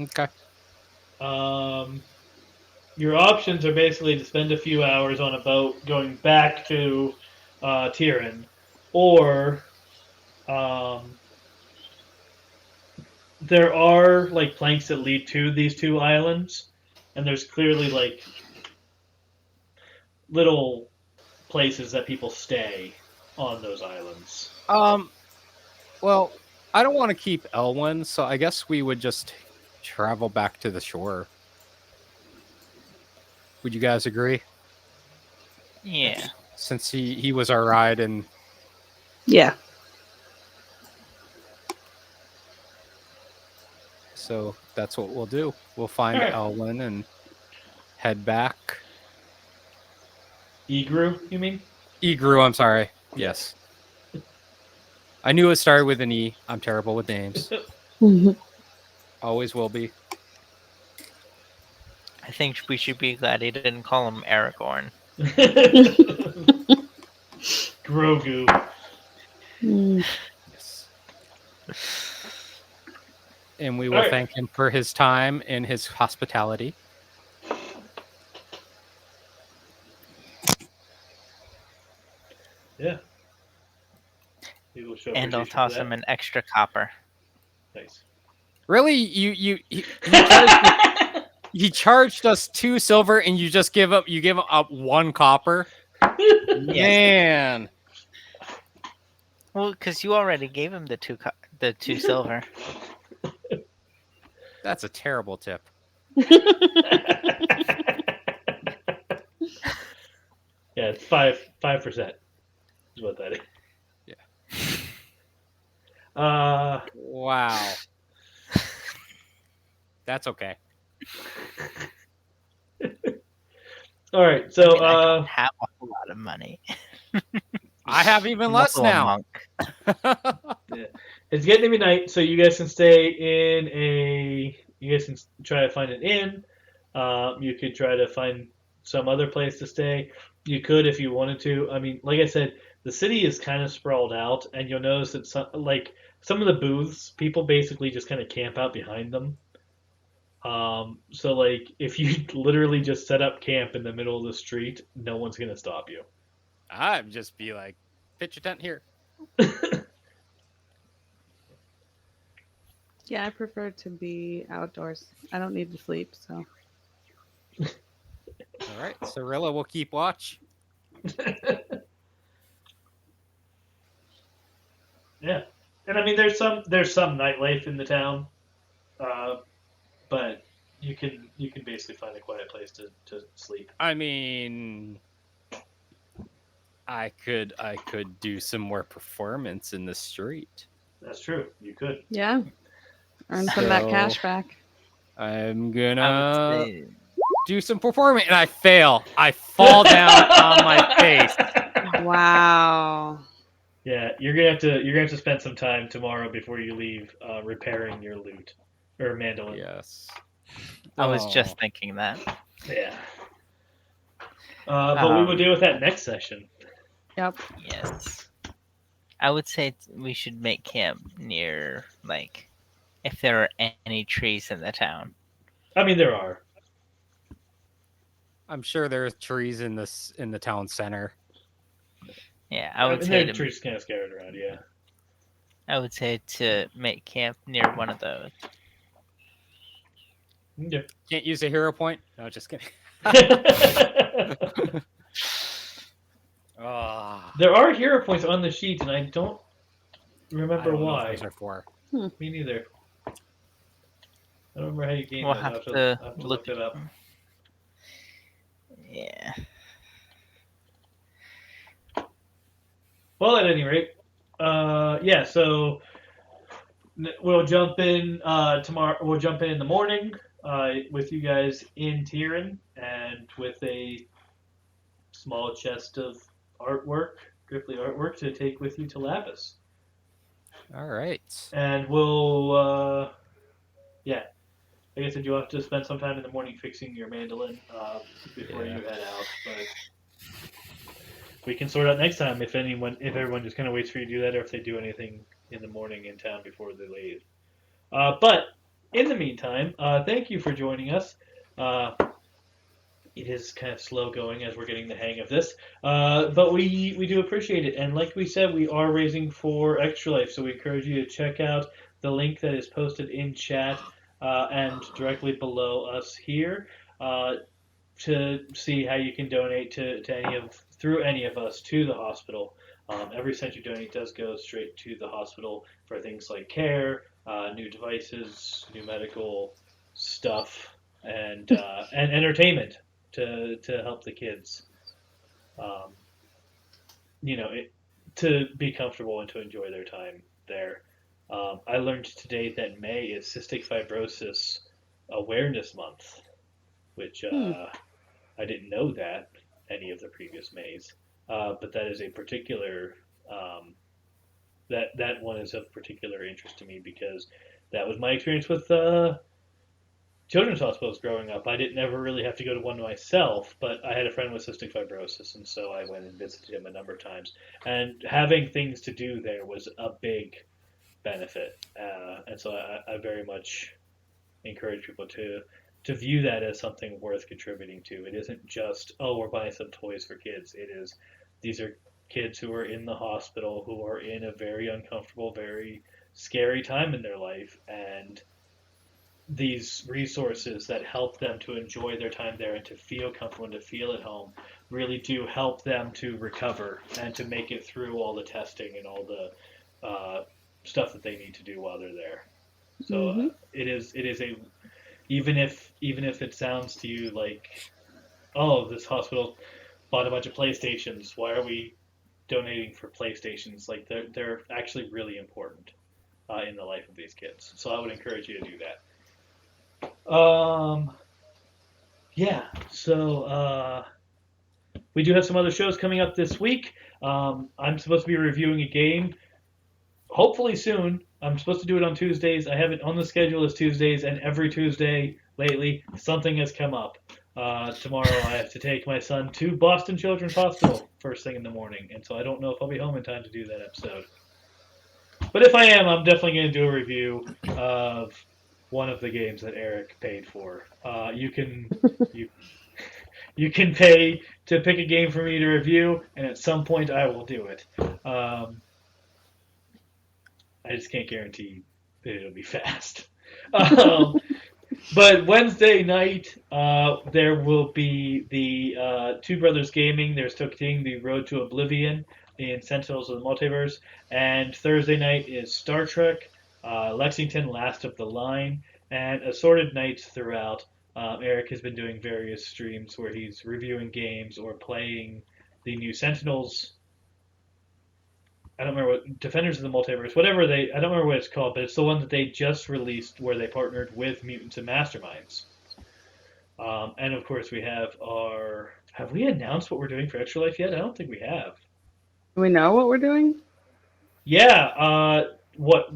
Speaker 4: Okay.
Speaker 1: Your options are basically to spend a few hours on a boat going back to Tyrion, or there are like planks that lead to these 2 islands, and there's clearly like little places that people stay on those islands.
Speaker 4: Well, I don't want to keep Elwyn, so I guess we would just travel back to the shore. Would you guys agree?
Speaker 2: Yeah.
Speaker 4: Since he was our ride, and
Speaker 3: Yeah.
Speaker 4: so that's what we'll do. We'll find
Speaker 1: Alright.
Speaker 4: Elwyn and head back.
Speaker 1: Egru, you mean?
Speaker 4: Egru, I'm sorry. Yes. I knew it started with an E. I'm terrible with names. Always will be.
Speaker 2: I think we should be glad he didn't call him Aragorn.
Speaker 1: Grogu.
Speaker 3: Mm.
Speaker 4: Yes. And we
Speaker 1: All
Speaker 4: will
Speaker 1: right.
Speaker 4: thank him for his time and his hospitality.
Speaker 1: Yeah. We will show
Speaker 2: And I'll
Speaker 1: appreciation for
Speaker 2: toss
Speaker 1: that.
Speaker 2: him an extra copper.
Speaker 1: Nice.
Speaker 4: Really, he charged us 2 silver, and you just give up 1 copper.
Speaker 2: Yes.
Speaker 4: Man,
Speaker 2: Well, because you already gave him the two silver.
Speaker 4: that's a terrible tip.
Speaker 1: Yeah, it's 5% is what that is.
Speaker 4: Yeah. Wow, that's okay.
Speaker 1: All right.
Speaker 2: I
Speaker 1: So
Speaker 2: mean, I don't have a whole lot of money.
Speaker 4: I have even
Speaker 2: I'm
Speaker 4: less
Speaker 2: also a
Speaker 4: now.
Speaker 2: monk.
Speaker 1: yeah. It's getting to be night, so you guys can stay in a. You guys can try to find an inn. You could try to find some other place to stay. You could if you wanted to. I mean, like I said, the city is kind of sprawled out, and you'll notice that some of the booths, people basically just kind of camp out behind them. So like if you literally just set up camp in the middle of the street, no one's gonna stop you.
Speaker 4: I'd just be like, pitch a tent here.
Speaker 3: Yeah, I prefer to be outdoors. I don't need to sleep, so.
Speaker 4: All right, Cirilla will keep watch.
Speaker 1: Yeah, and I mean there's some nightlife in the town, uh, but you can basically find a quiet place to sleep.
Speaker 4: I mean, I could do some more performance in the street.
Speaker 1: That's true. You could.
Speaker 3: Yeah. Earn some of that
Speaker 4: So-
Speaker 3: cash back.
Speaker 4: I'm
Speaker 2: I would
Speaker 4: gonna
Speaker 2: say
Speaker 4: do some performing, and I fail. I fall down on my face.
Speaker 3: Wow.
Speaker 1: Yeah, you're gonna have to spend some time tomorrow before you leave repairing your lute or mandolin.
Speaker 4: Yes.
Speaker 2: I was
Speaker 4: Oh.
Speaker 2: just thinking that.
Speaker 1: Yeah. But we will deal with that next session.
Speaker 3: Yep.
Speaker 2: Yes. I would say we should make camp near, like, if there are any trees in the town.
Speaker 1: I mean, there are.
Speaker 4: I'm sure there's trees in the town center.
Speaker 2: Yeah, I would
Speaker 1: and
Speaker 2: say
Speaker 1: there are trees kind of scattered around. Yeah.
Speaker 2: I would say to make camp near one of those.
Speaker 1: Yeah.
Speaker 4: Can't use a hero point. No, just kidding. Ah,
Speaker 1: There are hero points on the sheet, and I don't remember
Speaker 4: I don't know
Speaker 1: why.
Speaker 4: if those are for.
Speaker 1: Me neither. I don't remember how you gain
Speaker 2: We'll
Speaker 1: those.
Speaker 2: have
Speaker 1: I'll
Speaker 2: to
Speaker 1: have to
Speaker 2: look
Speaker 1: look it up.
Speaker 2: Yeah.
Speaker 1: Well, at any rate, yeah. So we'll jump in tomorrow. We'll jump in the morning with you guys in Tyrion, and with a small chest of artwork, Grippli artwork, to take with you to Lapis.
Speaker 4: All right.
Speaker 1: And we'll, yeah. Like I said, you'll have to spend some time in the morning fixing your mandolin before
Speaker 4: Yeah.
Speaker 1: you head out. But we can sort out next time if everyone just kind of waits for you to do that, or if they do anything in the morning in town before they leave. But in the meantime, thank you for joining us. It is kind of slow going as we're getting the hang of this, but we do appreciate it. And like we said, we are raising for Extra Life, so we encourage you to check out the link that is posted in chat and directly below us here to see how you can donate through any of us to the hospital. Every cent you donate does go straight to the hospital for things like care, new devices, new medical stuff, and entertainment to help the kids. To be comfortable and to enjoy their time there. I learned today that May is Cystic Fibrosis Awareness Month, which I didn't know that any of the previous Mays, but that is a particular that one is of particular interest to me because that was my experience with children's hospitals growing up. I didn't ever really have to go to one myself, but I had a friend with cystic fibrosis, and so I went and visited him a number of times. And having things to do there was a big benefit, and so I very much encourage people to view that as something worth contributing to. It isn't just, oh, we're buying some toys for kids. It is, these are kids who are in the hospital, who are in a very uncomfortable, very scary time in their life, and these resources that help them to enjoy their time there and to feel comfortable and to feel at home really do help them to recover and to make it through all the testing and all the stuff that they need to do while they're there. So it is a, even if it sounds to you like, oh, this hospital bought a bunch of PlayStations, why are we donating for PlayStations? Like they're actually really important in the life of these kids. So I would encourage you to do that. Yeah, so we do have some other shows coming up this week. I'm supposed to be reviewing a game hopefully soon. I'm supposed to do it on Tuesdays. I have it on the schedule as Tuesdays, and every Tuesday lately something has come up. Tomorrow I have to take my son to Boston Children's Hospital first thing in the morning, and so I don't know if I'll be home in time to do that episode. But if I am, I'm definitely going to do a review of one of the games that Eric paid for. You can pay to pick a game for me to review, and at some point I will do it. I just can't guarantee that it'll be fast. But Wednesday night, there will be the Two Brothers Gaming. They're still continuing the Road to Oblivion in Sentinels of the Multiverse. And Thursday night is Star Trek, Lexington, Last of the Line, and assorted nights throughout. Eric has been doing various streams where he's reviewing games or playing the new Sentinels. I don't remember what, Defenders of the Multiverse, I don't remember what it's called, but it's the one that they just released where they partnered with Mutants and Masterminds. And of course we have have we announced what we're doing for Extra Life yet? I don't think we have.
Speaker 3: Do we know what we're doing?
Speaker 1: Yeah, what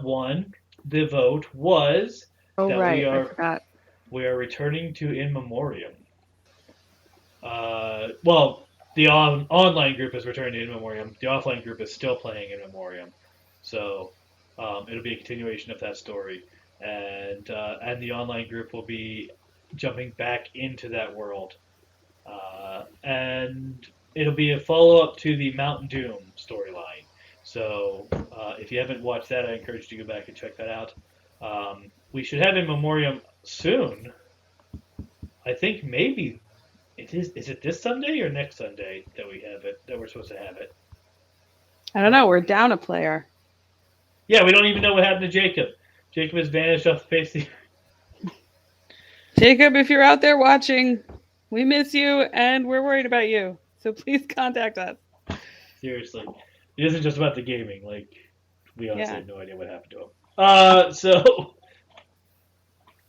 Speaker 1: won the vote was
Speaker 3: Oh,
Speaker 1: that
Speaker 3: right, I forgot.
Speaker 1: we are returning to In Memoriam. Well, the online group is returning to In Memoriam. The offline group is still playing In Memoriam. So it'll be a continuation of that story. And the online group will be jumping back into that world. And it'll be a follow-up to the Mount Doom storyline. So if you haven't watched that, I encourage you to go back and check that out. We should have In Memoriam soon. I think maybe is it this Sunday or next Sunday that we have it, that we're supposed to have it?
Speaker 3: I don't know. We're down a player.
Speaker 1: Yeah, we don't even know what happened to Jacob. Jacob has vanished off the face of the...
Speaker 3: Jacob, if you're out there watching, we miss you and we're worried about you. So please contact us.
Speaker 1: Seriously. It isn't just about the gaming. Like, we honestly have no idea what happened to him. So,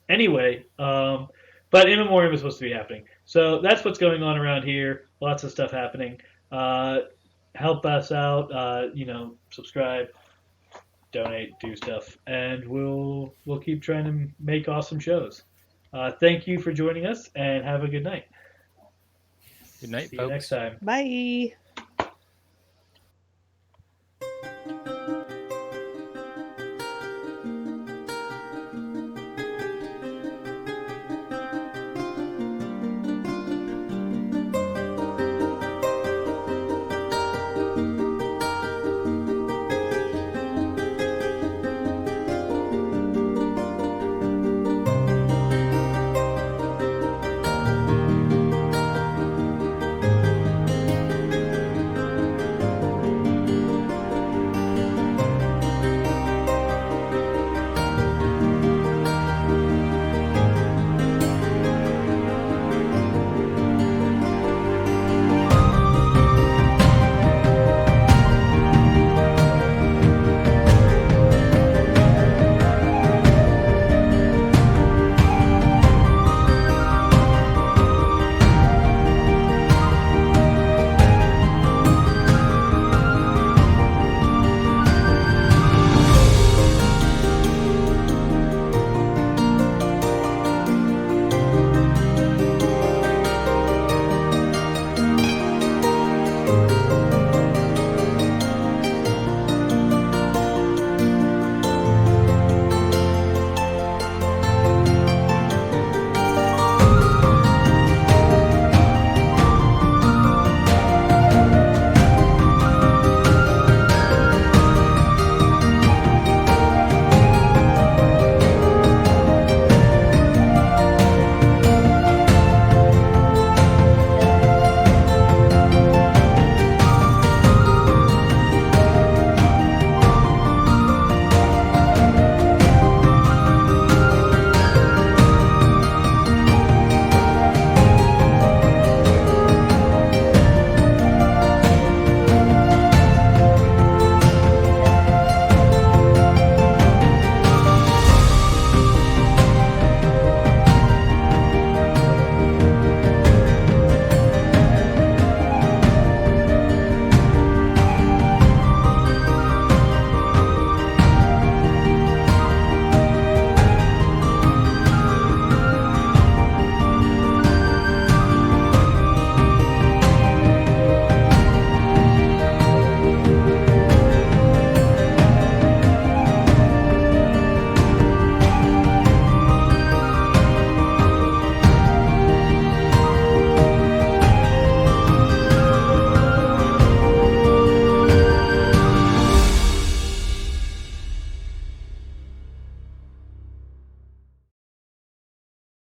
Speaker 1: anyway, but In Memoriam is supposed to be happening. So that's what's going on around here. Lots of stuff happening. Help us out. Subscribe, donate, do stuff, and we'll keep trying to make awesome shows. Thank you for joining us, and have a good night.
Speaker 4: Good night,
Speaker 1: See
Speaker 4: folks.
Speaker 1: you next time.
Speaker 3: Bye.